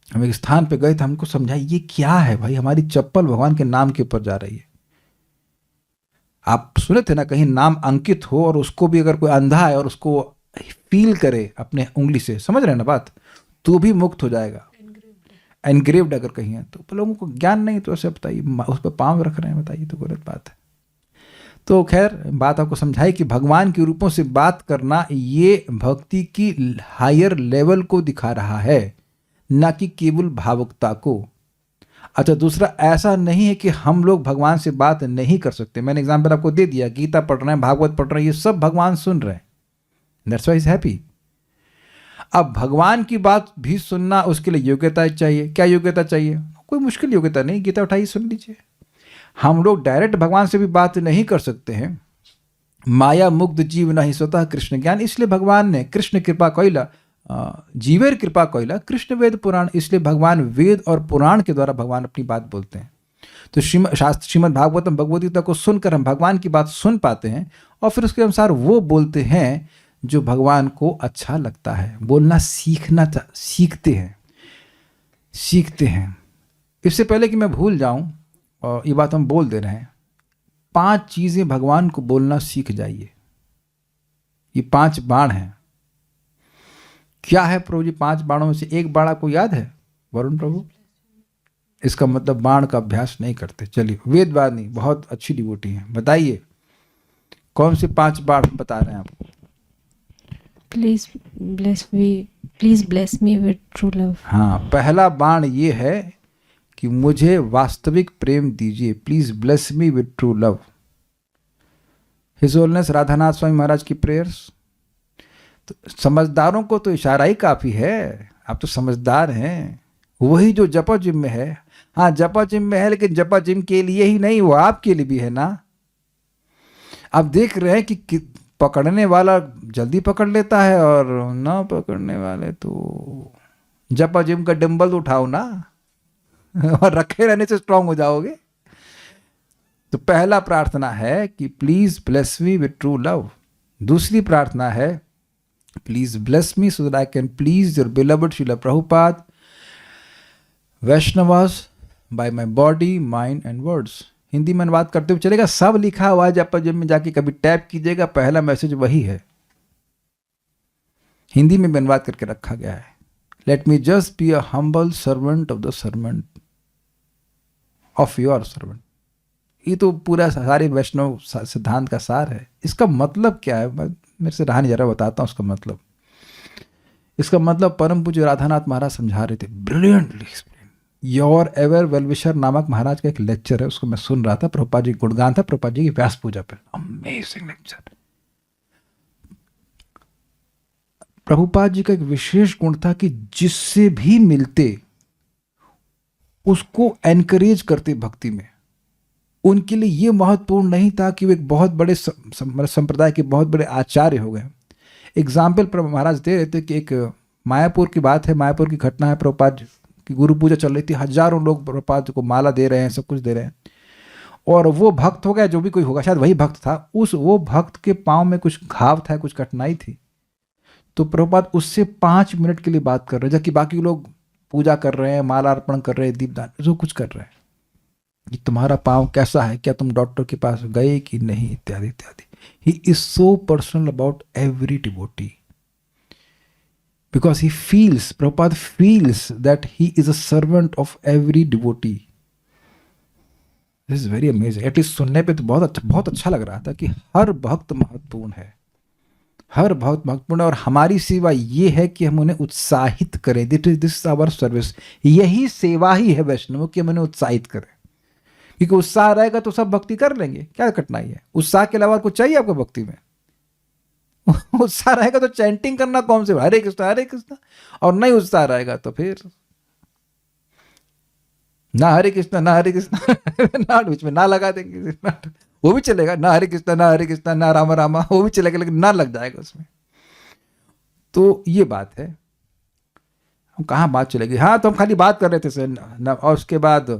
हम एक स्थान पे गए थे, हमको समझाई ये क्या है भाई, हमारी चप्पल भगवान के नाम के ऊपर जा रही है। आप सुने थे ना कहीं नाम अंकित हो और उसको भी अगर कोई अंधा है और उसको फील करे अपने उंगली से, समझ रहे हैं ना बात, तो भी मुक्त हो जाएगा। एनग्रेव्ड अगर कहीं है तो लोगों को ज्ञान नहीं, तो ऐसे बताइए उस पर पाँव रख रहे हैं, बताइए तो गलत बात है। तो खैर बात आपको समझाई कि भगवान के रूपों से बात करना ये भक्ति की हायर लेवल को दिखा रहा है, ना कि केवल भावुकता को। अच्छा, दूसरा, ऐसा नहीं है कि हम लोग भगवान से बात नहीं कर सकते। मैंने एग्जाम्पल आपको दे दिया, गीता पढ़ रहे हैं, भागवत पढ़ रहे हैं, ये सब भगवान सुन रहे हैं, that's why he is happy. अब भगवान की बात भी सुनना, उसके लिए योग्यता चाहिए। क्या योग्यता चाहिए? कोई मुश्किल योग्यता नहीं, गीता उठाइए सुन लीजिए। हम लोग डायरेक्ट भगवान से भी बात नहीं कर सकते हैं। माया मुग्ध जीव नहीं स्वतः कृष्ण ज्ञान, इसलिए भगवान ने कृष्ण कृपा कोइला जीवेर कृपा कोइला कृष्ण वेद पुराण, इसलिए भगवान वेद और पुराण के द्वारा भगवान अपनी बात बोलते हैं। तो श्रीमद् भागवतम भगवद गीता को सुनकर हम भगवान की बात सुन पाते हैं, और फिर उसके अनुसार वो बोलते हैं जो भगवान को अच्छा लगता है। बोलना सीखते हैं। इससे पहले कि मैं भूल जाऊं, और ये बात हम बोल दे रहे हैं, 5 चीजें भगवान को बोलना सीख जाइए। ये 5 बाण हैं। क्या है प्रभु जी 5 बाणों में से एक बाण आपको याद है वरुण प्रभु? इसका मतलब बाण का अभ्यास नहीं करते। चलिए, वेदवाणी बहुत अच्छी डिवोटी है, बताइए कौन से 5 बाण बता रहे हैं आपको? Please bless me with true love. हाँ, पहला बाण ये है कि मुझे वास्तविक प्रेम दीजिए, please bless me with true love. His holiness Radhanath Swami Maharaj की प्रेयर्स। तो समझदारों को तो इशारा ही काफी है, आप तो समझदार हैं। वही जो जपा जिम में है, हाँ जपा जिम में है, लेकिन जपा जिम के लिए ही नहीं, वो आपके लिए भी है ना। आप देख रहे हैं कि पकड़ने वाला जल्दी पकड़ लेता है, और ना पकड़ने वाले तो जपा जिम का डंबल उठाओ ना और रखे रहने से स्ट्रांग हो जाओगे। तो पहला प्रार्थना है कि please bless me with true love. दूसरी प्रार्थना है, please bless me so that I can please your beloved Shrila Prabhupada Vaishnavas by my body mind and words. Hindi में अनुवाद करते हुए चलेगा, सब लिखा हुआ है, जब में जाके कभी टैप कीजिएगा, पहला मैसेज वही है, हिंदी में अनुवाद करके रखा गया है। Let me just be a humble servant of the servant of your servant. ये तो पूरा सारे वैष्णव सिद्धांत का सार है। इसका मतलब क्या है? मेरे से रहा नहीं जा रहा, बताता हूँ उसका मतलब। इसका मतलब परम पूज्य राधानाथ महाराज समझा रहे थे, brilliantly explain. Your ever well-wisher नामक महाराज का एक लेक्चर है, उसको मैं सुन रहा था, प्रभुपाद जी गुणगान था प्रभुपाद जी की व्यास पूजा पर, अमेजिंग लेक्चर। प्रभुपाद जी का एक विशेष गुण था कि जिससे भी मिलते उसको एनकरेज करते भक्ति में। उनके लिए ये महत्वपूर्ण नहीं था कि वो एक बहुत बड़े संप्रदाय के बहुत बड़े आचार्य हो गए। एग्जाम्पल महाराज दे रहे थे कि एक मायापुर की बात है, मायापुर की घटना है। प्रभुपाद की गुरु पूजा चल रही थी, हजारों लोग प्रभुपाद को माला दे रहे हैं, सब कुछ दे रहे हैं, और वो भक्त हो गया, जो भी कोई होगा, शायद वही भक्त था, वो भक्त के पाँव में कुछ घाव था, कुछ कठिनाई थी। तो प्रभुपाद उससे 5 मिनट के लिए बात कर रहे हैं, जबकि बाकी लोग पूजा कर रहे हैं, माला अर्पण कर रहे हैं, दीपदान जो कुछ कर रहे हैं। कि तुम्हारा पाँव कैसा है, क्या तुम डॉक्टर के पास गए कि नहीं, इत्यादि इत्यादि। ही is so personal about every devotee because he feels, Prabhupada feels that he is a servant of every devotee. This is very amazing. At least सुनने पे तो बहुत अच्छा लग रहा था कि हर भक्त महत्वपूर्ण है, हर बहुत महत्वपूर्ण है। और हमारी सेवा ये है कि हम उन्हें उत्साहित करें। This our service. यही सेवा ही है वैष्णव की, हम उन्हें उत्साहित करें। क्योंकि उत्साह रहेगा तो सब भक्ति कर लेंगे, क्या कठिनाई है? उत्साह के अलावा कुछ चाहिए आपको भक्ति में? उत्साह रहेगा तो चैंटिंग करना कौन से हरे कृष्णा, और नहीं उत्साह रहेगा तो फिर ना हरे कृष्णा ना बीच में ना लगा देंगे, वो भी चलेगा। ना हरे कृष्णा ना रामा रामा, वो भी चलेगा, लेकिन ना लग जाएगा उसमें। तो ये बात है। हम कहाँ बात चलेगी? हाँ, तो हम खाली बात कर रहे थे सर ना, और उसके बाद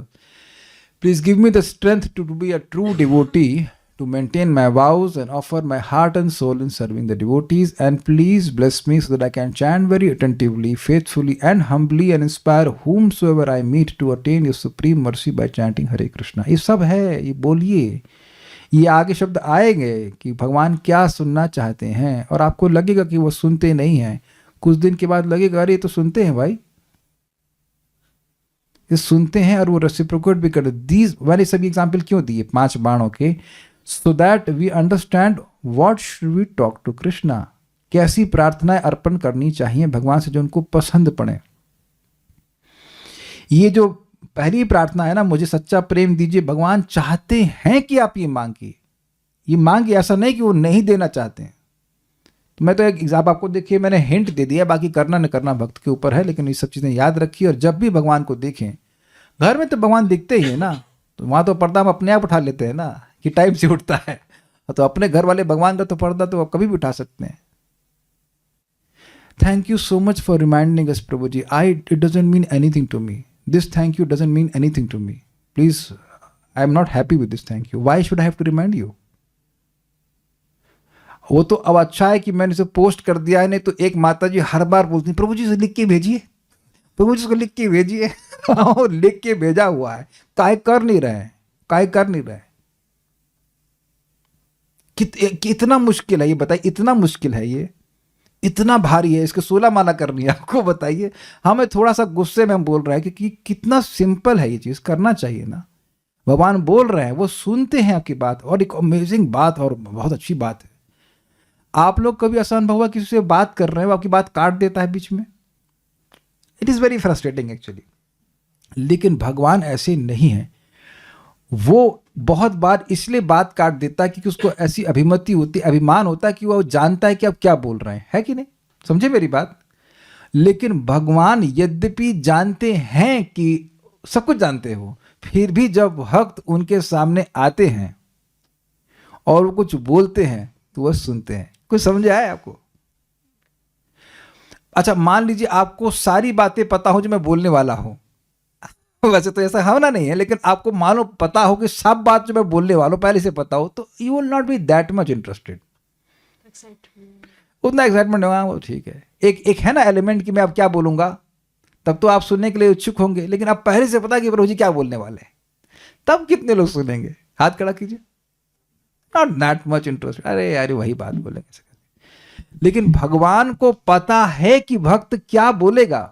please give me the strength to be a true devotee, to maintain my vows and offer my heart and soul in serving the devotees, and please bless me so that I can chant very attentively, faithfully and humbly and inspire whomsoever I meet to attain your supreme mercy by chanting Hare Krishna. ये सब है, ये बोलिए, ये आगे शब्द आएंगे कि भगवान क्या सुनना चाहते हैं, और आपको लगेगा कि वो सुनते नहीं हैं। कुछ दिन के बाद लगेगा अरे ये तो सुनते हैं भाई, ये सुनते हैं और वो रेसिप्रोकेट भी करते। दीज मैंने सभी एग्जाम्पल क्यों दिए 5 बाणों के? so that we understand what should we talk to Krishna, कैसी प्रार्थनाएं अर्पण करनी चाहिए भगवान से जो उनको पसंद पड़े। ये जो पहली प्रार्थना है ना, मुझे सच्चा प्रेम दीजिए, भगवान चाहते हैं कि आप ये मांगिए, ये मांगिए, ऐसा नहीं कि वो नहीं देना चाहते हैं। तो मैं तो एक एग्जाम्पल आपको, देखिए मैंने हिंट दे दिया, बाकी करना न करना भक्त के ऊपर है, लेकिन ये सब चीज़ें याद रखिए। और जब भी भगवान को देखें, घर में तो भगवान दिखते ही है ना, तो वहाँ तो पर्दा हम अपने आप उठा लेते हैं ना कि टाइम से उठता है, तो अपने घर वाले भगवान का तो पर्दा तो आप कभी भी उठा सकते हैं। Thank you so much for reminding us Prabhu ji. It doesn't mean anything to me, this thank you doesn't mean anything to me, please I am not happy with this thank you, why should I have to remind you? वो तो अब अच्छा है कि मैंने इसे post कर दिया है, नहीं तो एक माता जी हर बार बोलती प्रभु जी से लिख के भेजिए, प्रभु जी को लिख के भेजिए। लिख के भेजा हुआ है, काय कर नहीं रहे हैं, काय कर नहीं रहे। कितना मुश्किल है ये बताइए, इतना मुश्किल है ये, इतना भारी है, इसके 16 माला करनी है आपको, बताइए। हमें थोड़ा सा गुस्से में हम बोल रहे हैं कि कितना सिंपल है ये चीज, करना चाहिए ना। भगवान बोल रहे हैं, वो सुनते हैं आपकी बात, और एक अमेजिंग बात और बहुत अच्छी बात है। आप लोग कभी ऐसा अनुभव हुआ किसी से बात कर रहे हैं, वो आपकी बात काट देता है बीच में? It is very frustrating actually. लेकिन भगवान ऐसे नहीं है, वो बहुत बार इसलिए बात काट देता है क्योंकि उसको ऐसी अभिमति होती, अभिमान होता है कि वो जानता है कि आप क्या बोल रहे हैं, है कि नहीं? समझे मेरी बात? लेकिन भगवान यद्यपि जानते हैं कि सब कुछ जानते हो, फिर भी जब भक्त उनके सामने आते हैं और वो कुछ बोलते हैं तो वह सुनते हैं। कुछ समझ आया आपको? अच्छा, मान लीजिए आपको सारी बातें पता हो जो मैं बोलने वाला हूं, वैसे तो ऐसा होना नहीं है, लेकिन आपको मानो पता हो कि सब बात जो मैं बोलने वाला हूं पहले से पता हो, तो you will not be that much interested. उतना एक्साइटमेंट होगा, वो ठीक है। एक है ना एलिमेंट कि मैं अब क्या बोलूंगा, तब तो आप सुनने के लिए उत्सुक होंगे। लेकिन अब पहले से पता कि प्रभु जी क्या बोलने वाले हैं, तब कितने लोग सुनेंगे? हाथ खड़ा कीजिए। नॉट दैट मच इंटरेस्टेड, अरे यार वही बात बोलेंगे। लेकिन भगवान को पता है कि भक्त क्या बोलेगा।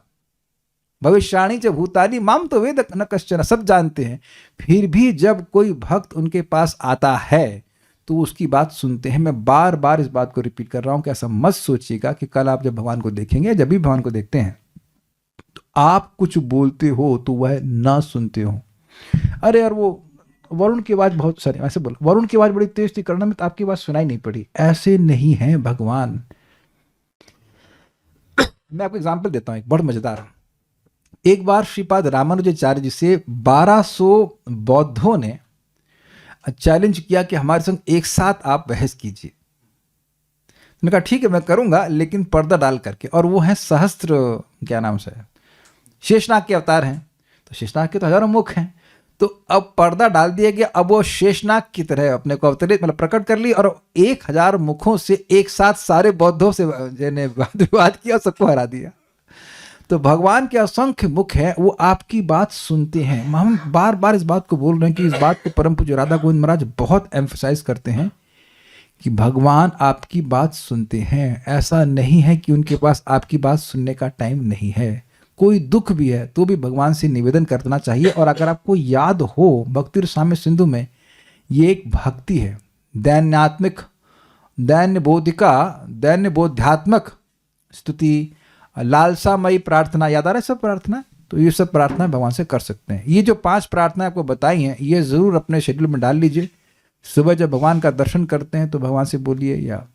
भविष्याणी च भूतानि माम तो वेद न कश्चन, सब जानते हैं। फिर भी जब कोई भक्त उनके पास आता है तो उसकी बात सुनते हैं। मैं बार बार इस बात को रिपीट कर रहा हूं कि ऐसा मत सोचिएगा कि कल आप जब भगवान को देखेंगे, जब भी भगवान को देखते हैं तो आप कुछ बोलते हो तो वह ना सुनते हो। अरे यार वो वरुण की आवाज बहुत सारी, ऐसे बोला वरुण की आवाज बड़ी तेज थी, करना में तो आपकी आवाज सुनाई नहीं पड़ी। ऐसे नहीं है भगवान। मैं आपको एग्जाम्पल देता हूं, एक बड़ा मजेदार। एक बार श्रीपाद रामानुजाचार्य जी से 1200 बौद्धों ने चैलेंज किया कि हमारे संग एक साथ आप बहस कीजिए। उन्होंने कहा ठीक है मैं करूंगा, लेकिन पर्दा डाल करके। और वो है सहस्त्र, क्या नाम से, शेषनाग के अवतार हैं। तो शेषनाग के तो हजारों मुख हैं, तो अब पर्दा डाल दिया गया। अब वो शेषनाग की तरह अपने को अवतरित मतलब प्रकट कर ली, और 1000 मुखों से एक साथ सारे बौद्धों से वाद विवाद किया, सबको हरा दिया। तो भगवान के असंख्य मुख हैं, वो आपकी बात सुनते हैं। हम बार बार इस बात को बोल रहे हैं कि इस बात को परम पूज्य राधा गोविंद महाराज बहुत एम्फसाइज करते हैं कि भगवान आपकी बात सुनते हैं। ऐसा नहीं है कि उनके पास आपकी बात सुनने का टाइम नहीं है। कोई दुख भी है तो भी भगवान से निवेदन करना चाहिए। और अगर आपको याद हो, भक्ति साम्य सिंधु में ये एक भक्ति है, दैन्यात्मिक दैन्य बोधिका, दैन्य बोध्यात्मक स्तुति, लालसामयी प्रार्थना, याद आ रहा है सब प्रार्थना? तो ये सब प्रार्थना भगवान से कर सकते हैं। ये जो 5 प्रार्थना आपको बताई हैं, ये ज़रूर अपने शेड्यूल में डाल लीजिए। सुबह जब भगवान का दर्शन करते हैं तो भगवान से बोलिए, या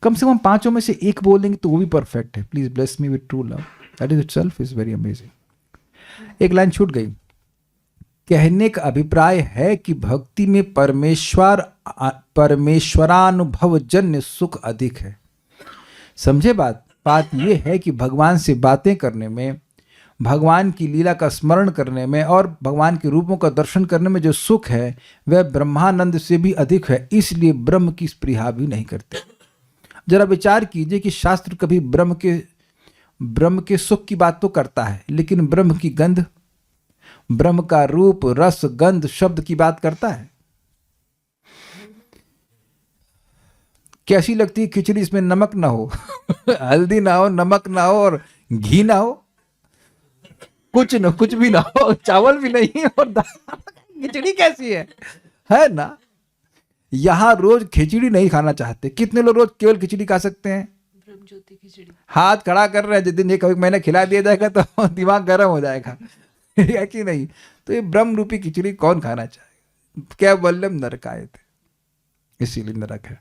कम से कम 5 में से एक बोलेंगे तो वो भी परफेक्ट है। Please bless me with true love, that is itself is very amazing. एक लाइन छूट गई। कहने का अभिप्राय है कि भक्ति में परमेश्वरानुभव जन्य सुख अधिक है। समझे बात ये है कि भगवान से बातें करने में, भगवान की लीला का स्मरण करने में और भगवान के रूपों का दर्शन करने में जो सुख है वह ब्रह्मानंद से भी अधिक है। इसलिए ब्रह्म की स्पृहा भी नहीं करते। जरा विचार कीजिए कि शास्त्र कभी ब्रह्म के सुख की बात तो करता है, लेकिन ब्रह्म की गंध, ब्रह्म का रूप, रस, गंध, शब्द की बात करता है? कैसी लगती है खिचड़ी? इसमें नमक ना हो हल्दी ना हो, नमक ना हो और घी ना हो, कुछ भी ना हो, चावल भी नहीं और दाल। खिचड़ी कैसी है ना? यहां रोज खिचड़ी नहीं खाना चाहते। कितने लोग रोज केवल खिचड़ी खा सकते हैं? ब्रह्म ज्योति खिचड़ी। हाथ खड़ा कर रहे हैं, जिस दिन ये कभी महीने खिला दिया जाएगा तो दिमाग गर्म हो जाएगा है कि नहीं? तो ये ब्रह्म रूपी खिचड़ी कौन खाना चाहेगा? क्या वल्लम नरक आए थे, इसीलिए नरक है।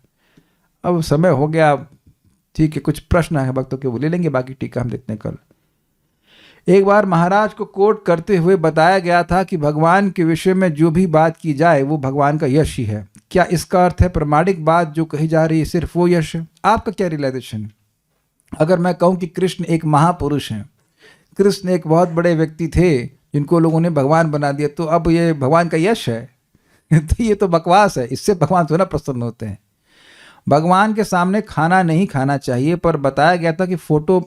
अब समय हो गया, ठीक है। कुछ प्रश्न है भक्तों के, वो ले लेंगे, बाकी टीका हम देखते हैं कल। एक बार महाराज को कोट करते हुए बताया गया था कि भगवान के विषय में जो भी बात की जाए वो भगवान का यश ही है। क्या इसका अर्थ है प्रमाणिक बात जो कही जा रही है सिर्फ वो यश है? आपका क्या रियलाइजेशन है? अगर मैं कहूं कि कृष्ण एक महापुरुष हैं, कृष्ण एक बहुत बड़े व्यक्ति थे जिनको लोगों ने भगवान बना दिया, तो अब ये भगवान का यश है तो ये तो बकवास है। इससे भगवान थोड़ा प्रसन्न होते हैं। भगवान के सामने खाना नहीं खाना चाहिए, पर बताया गया था कि फोटो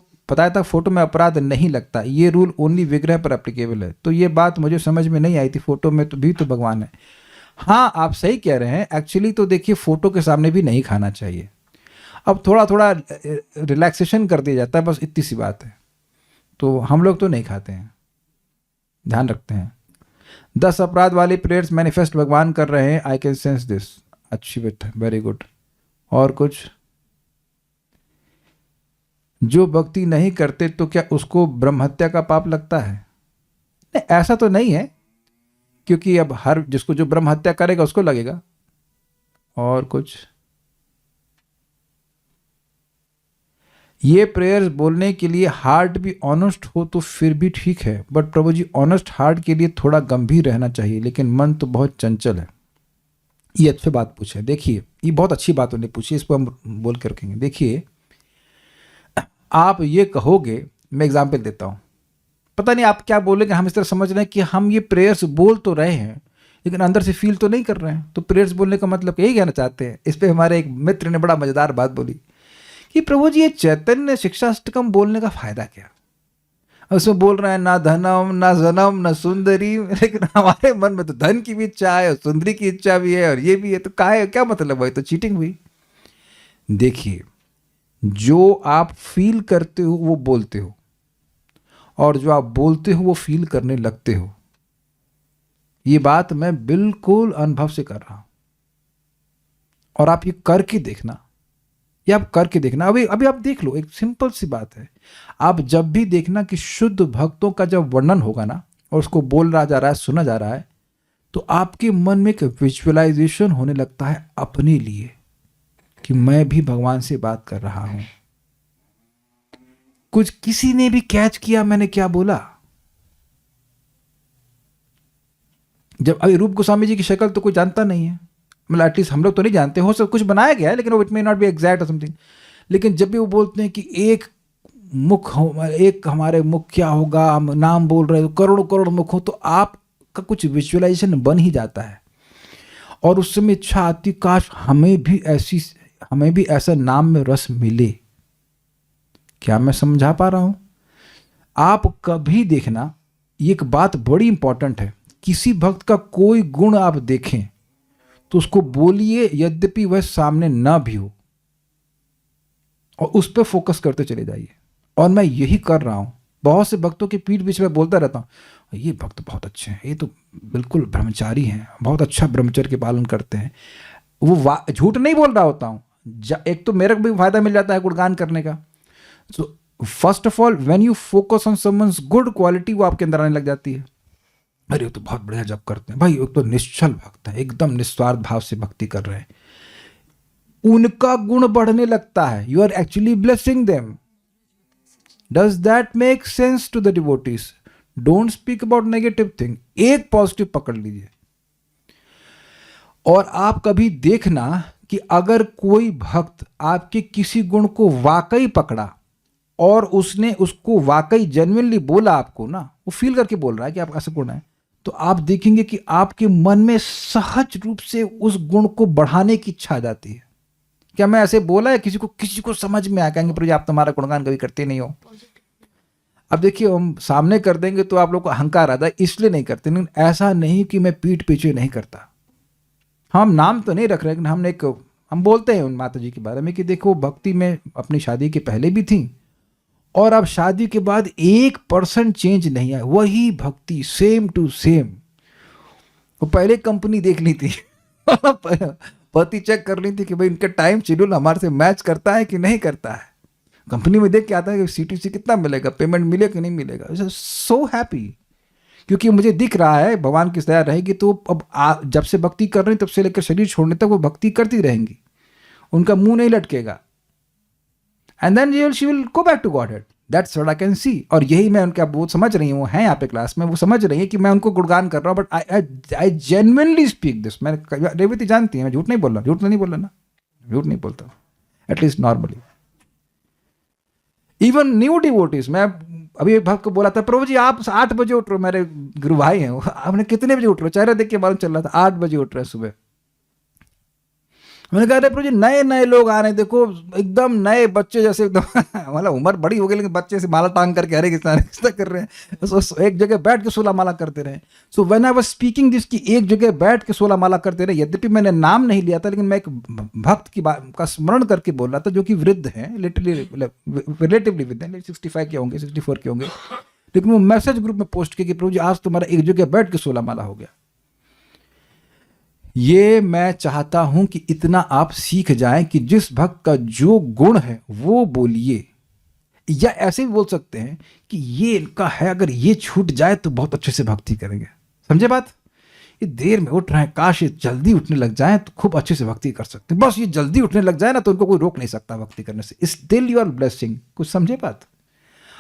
में अपराध नहीं लगता। ये रूल ओनली विग्रह पर एप्लीकेबल है। तो ये बात मुझे समझ में नहीं आई थी। फोटो में तो भी तो भगवान है। हाँ, आप सही कह रहे हैं। एक्चुअली तो देखिए, फोटो के सामने भी नहीं खाना चाहिए। अब थोड़ा थोड़ा रिलैक्सेशन कर दिया जाता है, बस इतनी सी बात है। तो हम लोग तो नहीं खाते हैं, ध्यान रखते हैं। 10 अपराध वाली प्रेयर्स मैनिफेस्ट भगवान कर रहे हैं। I can sense this. अच्छी बात है, वेरी गुड। और कुछ? जो भक्ति नहीं करते तो क्या उसको ब्रह्महत्या का पाप लगता है? नहीं, ऐसा तो नहीं है, क्योंकि अब हर जिसको जो ब्रह्महत्या करेगा उसको लगेगा। और कुछ? ये प्रेयर्स बोलने के लिए हार्ट भी ऑनेस्ट हो तो फिर भी ठीक है, but Prabhu ji, honest heart के लिए थोड़ा गंभीर रहना चाहिए, लेकिन मन तो बहुत चंचल है। ये अच्छी बात पूछे। देखिए, ये बहुत अच्छी बात उन्होंने पूछी, इसको हम बोल के रखेंगे। देखिए, आप ये कहोगे, मैं एग्जाम्पल देता हूँ, पता नहीं आप क्या बोलेंगे। हम इस तरह समझ रहे हैं कि हम ये प्रेयर्स बोल तो रहे हैं लेकिन अंदर से फील तो नहीं कर रहे हैं। तो प्रेयर्स बोलने का मतलब यही कहना चाहते हैं। इस पर हमारे एक मित्र ने बड़ा मजेदार बात बोली कि प्रभु जी, ये चैतन्य शिक्षाष्टकम बोलने का फायदा क्या? उसमें बोल रहे हैं ना धनम ना जनम ना सुंदरी, लेकिन हमारे मन में तो धन की भी इच्छा है और सुंदरी की इच्छा भी है और ये भी है। तो क्या मतलब हुआ? तो चीटिंग हुई। देखिए, जो आप फील करते हो वो बोलते हो, और जो आप बोलते हो वो फील करने लगते हो। ये बात मैं बिल्कुल अनुभव से कर रहा हूं। और आप ये करके देखना, अभी आप देख लो। एक सिंपल सी बात है, आप जब भी देखना कि शुद्ध भक्तों का जब वर्णन होगा ना, और उसको बोल रहा जा रहा है, सुना जा रहा है, तो आपके मन में एक विजुअलाइजेशन होने लगता है अपने लिए कि मैं भी भगवान से बात कर रहा हूं। कुछ किसी ने भी कैच किया मैंने क्या बोला? जब अभी रूप गोस्वामी जी की शक्ल तो कोई जानता नहीं है, मतलब एटलीस्ट हम लोग तो नहीं जानते। हो सब कुछ बनाया गया है, लेकिन वो it may not be exact और समथिंग। लेकिन जब भी वो बोलते हैं कि एक हमारे मुख क्या होगा, हम नाम बोल रहे हो, करोड़ों करोड़ मुख हो, तो आपका कुछ विजुअलाइजेशन बन ही जाता है। और उस समय इच्छा आती, काश हमें भी ऐसा नाम में रस मिले। क्या मैं समझा पा रहा हूं? आप कभी देखना, एक बात बड़ी इंपॉर्टेंट है, किसी भक्त का कोई गुण आप देखें तो उसको बोलिए, यद्यपि वह सामने ना भी हो, और उस पर फोकस करते चले जाइए। और मैं यही कर रहा हूं। बहुत से भक्तों के पीठ पीछे मैं बोलता रहता हूं, ये भक्त बहुत अच्छे हैं, ये तो बिल्कुल ब्रह्मचारी हैं, बहुत अच्छा ब्रह्मचर्य के पालन करते हैं। वो झूठ नहीं बोल रहा होता हूं, एक तो मेरे को भी फायदा मिल जाता है गुणगान करने का। So first of all when you focus on someone's good quality, वो आपके अंदर आने लग जाती है। अरे वो तो बहुत बढ़िया जब करते हैं भाई, वो तो निश्चल भक्त है, एकदम निस्वार्थ भाव से भक्ति कर रहे हैं, उनका गुण बढ़ने लगता है। You are actually blessing them. Does that make sense to the devotees? Don't speak about negative thing, एक पॉजिटिव पकड़ लीजिए। और आप कभी देखना कि अगर कोई भक्त आपके किसी गुण को वाकई पकड़ा और उसने उसको वाकई जेन्युइनली बोला आपको ना, वो फील करके बोल रहा है कि आप ऐसा गुण है, तो आप देखेंगे कि आपके मन में सहज रूप से उस गुण को बढ़ाने की इच्छा आ जाती है। क्या मैं ऐसे बोला है किसी को समझ में आया, कहेंगे प्रभु जी आप तुम्हारा गुणगान कभी करते नहीं हो। अब देखिए हम सामने कर देंगे तो आप लोग को अहंकार आता है, इसलिए नहीं करते। लेकिन ऐसा नहीं कि मैं पीठ पीछे नहीं करता। हम नाम तो नहीं रख रहे, लेकिन हम बोलते हैं उन माता जी के बारे में कि देखो भक्ति में अपनी शादी के पहले भी थी और अब शादी के बाद 1% चेंज नहीं आया, वही भक्ति सेम टू सेम। वो पहले कंपनी देख ली थी पति चेक कर ली थी कि भाई इनका टाइम शेड्यूल हमारे से मैच करता है कि नहीं करता है। कंपनी में देख के आता है कि सीटीसी कितना मिलेगा, पेमेंट मिलेगा कि नहीं मिलेगा। सो हैप्पी, क्योंकि मुझे दिख रहा है भगवान की दया रहेगी तो अब जब से भक्ति कर रही तब से लेकर शरीर छोड़ने तक वो भक्ति करती रहेंगी, उनका मुंह नहीं लटकेगा। And then she will go back to Godhead. That's what I can see. और यही मैं उनका, वो समझ रही हूँ, वो हैं यहाँ पे क्लास में, वो समझ रही है कि मैं उनको गुणगान कर रहा हूँ, but I genuinely speak this. मैं, रेवती जानती है मैं झूठ नहीं बोल रहा, झूठ नहीं बोल रहा ना, झूठ नहीं बोलता at least normally. Even new devotees, मैं अभी एक भक्त को बोला था प्रभु जी आप 8 बजे उठ रहे हो, मेरे गुरु भाई हैं, आपने कितने बजे उठ रहे हो, चेहरा देख के मालूम चल रहा था 8 बजे उठ रहे हैं सुबह। मैंने कहा अरे प्रभु जी नए नए लोग आ रहे हैं, देखो एकदम नए बच्चे जैसे, एकदम मतलब उम्र बड़ी हो गई लेकिन बच्चे से माला टांग करके हरे कृष्णा कर रहे हैं। so, एक जगह बैठ के 16 माला करते रहे। So when I was speaking this कि एक जगह बैठ के 16 माला करते रहे, यद्यपि मैंने नाम नहीं लिया था लेकिन मैं एक भक्त की बात का स्मरण करके बोल रहा था जो कि वृद्ध हैं, रिलेटिवली वृद्ध हैं, 65 के होंगे, 64 के होंगे, लेकिन वो मैसेज ग्रुप में पोस्ट किया कि प्रभु जी आज तुम्हारा एक जगह बैठ के 16 माला हो गया। ये मैं चाहता हूं कि इतना आप सीख जाएं कि जिस भक्त का जो गुण है वो बोलिए, या ऐसे भी बोल सकते हैं कि ये इनका है, अगर ये छूट जाए तो बहुत अच्छे से भक्ति करेंगे। समझे बात? ये देर में उठ रहे हैं, काश ये जल्दी उठने लग जाए तो खूब अच्छे से भक्ति कर सकते हैं। बस ये जल्दी उठने लग जाए ना तो उनको कोई रोक नहीं सकता भक्ति करने से। Still you are blessing. कुछ समझे बात?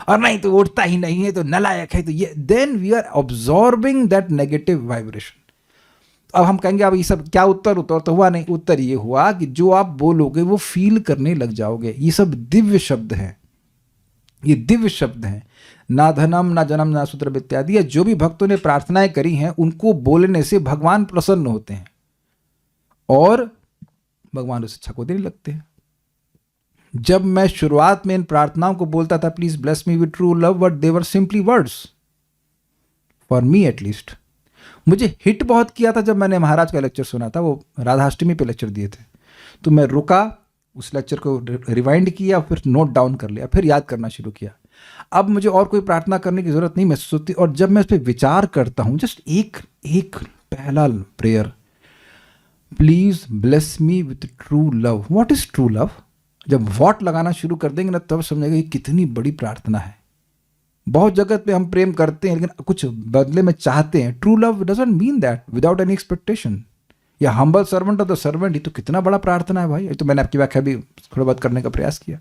और नहीं तो उठता ही नहीं है तो नलायक है, तो ये then we are absorbing that negative vibration. अब हम कहेंगे अब ये सब क्या उत्तर तो हुआ नहीं। उत्तर ये हुआ कि जो आप बोलोगे वो फील करने लग जाओगे। ये सब दिव्य शब्द हैं, ये दिव्य शब्द हैं। ना धनम ना जन्म ना सूत्र इत्यादि, या जो भी भक्तों ने प्रार्थनाएं करी हैं उनको बोलने से भगवान प्रसन्न होते हैं और भगवान उस इच्छा को देने लगते हैं। जब मैं शुरुआत में इन प्रार्थनाओं को बोलता था please bless me with true love, but they were simply words for me at least. मुझे हिट बहुत किया था जब मैंने महाराज का लेक्चर सुना था, वो राधाष्टमी पे लेक्चर दिए थे, तो मैं रुका, उस लेक्चर को रिवाइंड किया, फिर नोट डाउन कर लिया, फिर याद करना शुरू किया। अब मुझे और कोई प्रार्थना करने की जरूरत नहीं महसूस होती। और जब मैं इस पर विचार करता हूँ, जस्ट एक पहला prayer, please bless me with true love. What is true love? जब व्हाट लगाना शुरू कर देंगे ना तब समझेगा ये कितनी बड़ी प्रार्थना है। बहुत जगत में हम प्रेम करते हैं लेकिन कुछ बदले में चाहते हैं। True love doesn't mean that without any expectation. या humble servant of the servant, ये तो कितना बड़ा प्रार्थना है भाई। ये तो मैंने आपकी व्याख्या भी थोड़ा बहुत करने का प्रयास किया।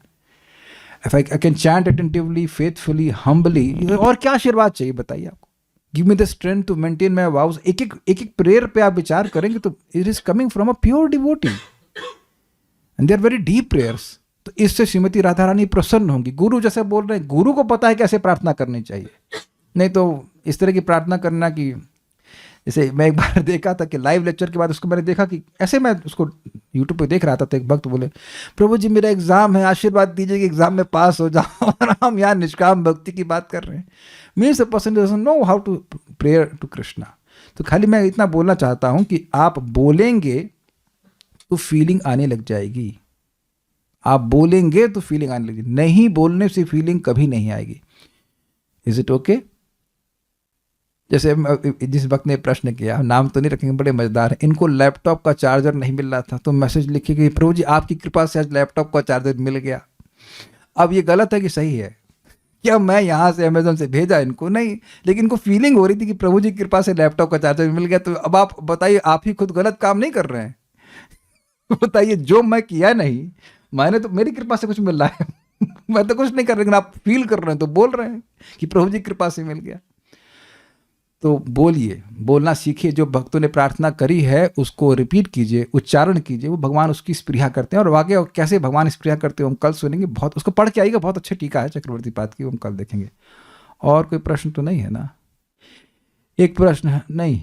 If I can chant attentively, faithfully, humbly, और क्या आशीर्वाद चाहिए बताइए आपको? Give me the strength to maintain my vows. एक एक प्रेयर पे आप विचार करेंगे तो it is coming from a pure devotee and they are very deep prayers. तो इससे श्रीमती राधा रानी प्रसन्न होंगी। गुरु जैसे बोल रहे हैं, गुरु को पता है कैसे प्रार्थना करनी चाहिए। नहीं तो इस तरह की प्रार्थना करना कि जैसे मैं एक बार देखा था कि लाइव लेक्चर के बाद उसको मैंने देखा कि ऐसे मैं उसको यूट्यूब पे देख रहा था तो एक भक्त बोले प्रभु जी मेरा एग्जाम है, आशीर्वाद दीजिए कि एग्जाम में पास हो जाओ। और हम यहाँ निष्काम भक्ति की बात कर रहे हैं। Means a person doesn't know how to prayer to Krishna. तो खाली मैं इतना बोलना चाहता हूँ कि आप बोलेंगे तो फीलिंग आने लग जाएगी। आप बोलेंगे तो फीलिंग आने लगेगी, नहीं बोलने से फीलिंग कभी नहीं आएगी। Is it okay? जैसे जिस वक्त ने प्रश्न किया, नाम तो नहीं रखेंगे, बड़े मजेदार हैं, इनको लैपटॉप का चार्जर नहीं मिल रहा था तो मैसेज लिखे कि प्रभु जी आपकी कृपा से आज लैपटॉप का चार्जर मिल गया। अब ये गलत है कि सही है? क्या मैं यहाँ से अमेजोन से भेजा इनको? नहीं, लेकिन इनको फीलिंग हो रही थी कि प्रभु जी की कृपा से लैपटॉप का चार्जर मिल गया। तो अब आप बताइए, आप ही खुद गलत काम नहीं कर रहे हैं? बताइए, जो मैं किया नहीं, मैंने तो, मेरी कृपा से कुछ मिल रहा है मैं तो कुछ नहीं कर रहा, लेकिन आप फील कर रहे हैं तो बोल रहे हैं कि प्रभु जी की कृपा से मिल गया। तो बोलिए, बोलना सीखिए। जो भक्तों ने प्रार्थना करी है उसको रिपीट कीजिए, उच्चारण कीजिए, वो भगवान उसकी स्पृहा करते हैं। और आगे कैसे भगवान स्पृहा करते हैं हम कल सुनेंगे। बहुत उसको पढ़ के आइएगा, बहुत अच्छी टीका है चक्रवर्ती पाद की, हम कल देखेंगे। और कोई प्रश्न तो नहीं है ना? एक प्रश्न है, नहीं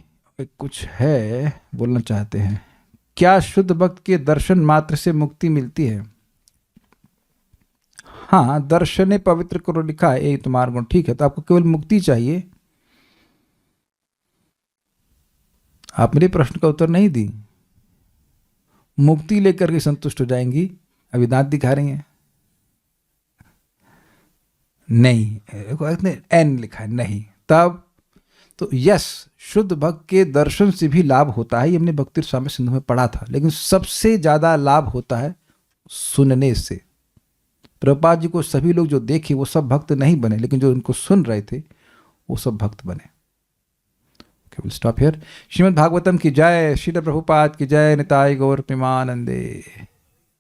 कुछ है, बोलना चाहते हैं। क्या शुद्ध भक्त के दर्शन मात्र से मुक्ति मिलती है? हाँ, दर्शने पवित्र करो लिखा है, ये तुम्हारा गुण, ठीक है। तो आपको केवल मुक्ति चाहिए। आप मेरे प्रश्न का उत्तर नहीं दी। मुक्ति लेकर के संतुष्ट हो जाएंगी? अभी दांत दिखा रही हैं। नहीं, एन लिखा है, नहीं। तब तो यस, शुद्ध भक्त के दर्शन से भी लाभ होता है, ये हमने भक्ति स्वामी सिंधु में पढ़ा था। लेकिन सबसे ज्यादा लाभ होता है सुनने से। प्रभुपाद जी को सभी लोग जो देखे वो सब भक्त नहीं बने, लेकिन जो उनको सुन रहे थे वो सब भक्त बने। Will stop here. Shrimad Bhagavatam की जय, श्रील प्रभुपाद की जय, निताय गौर प्रेमानंदे।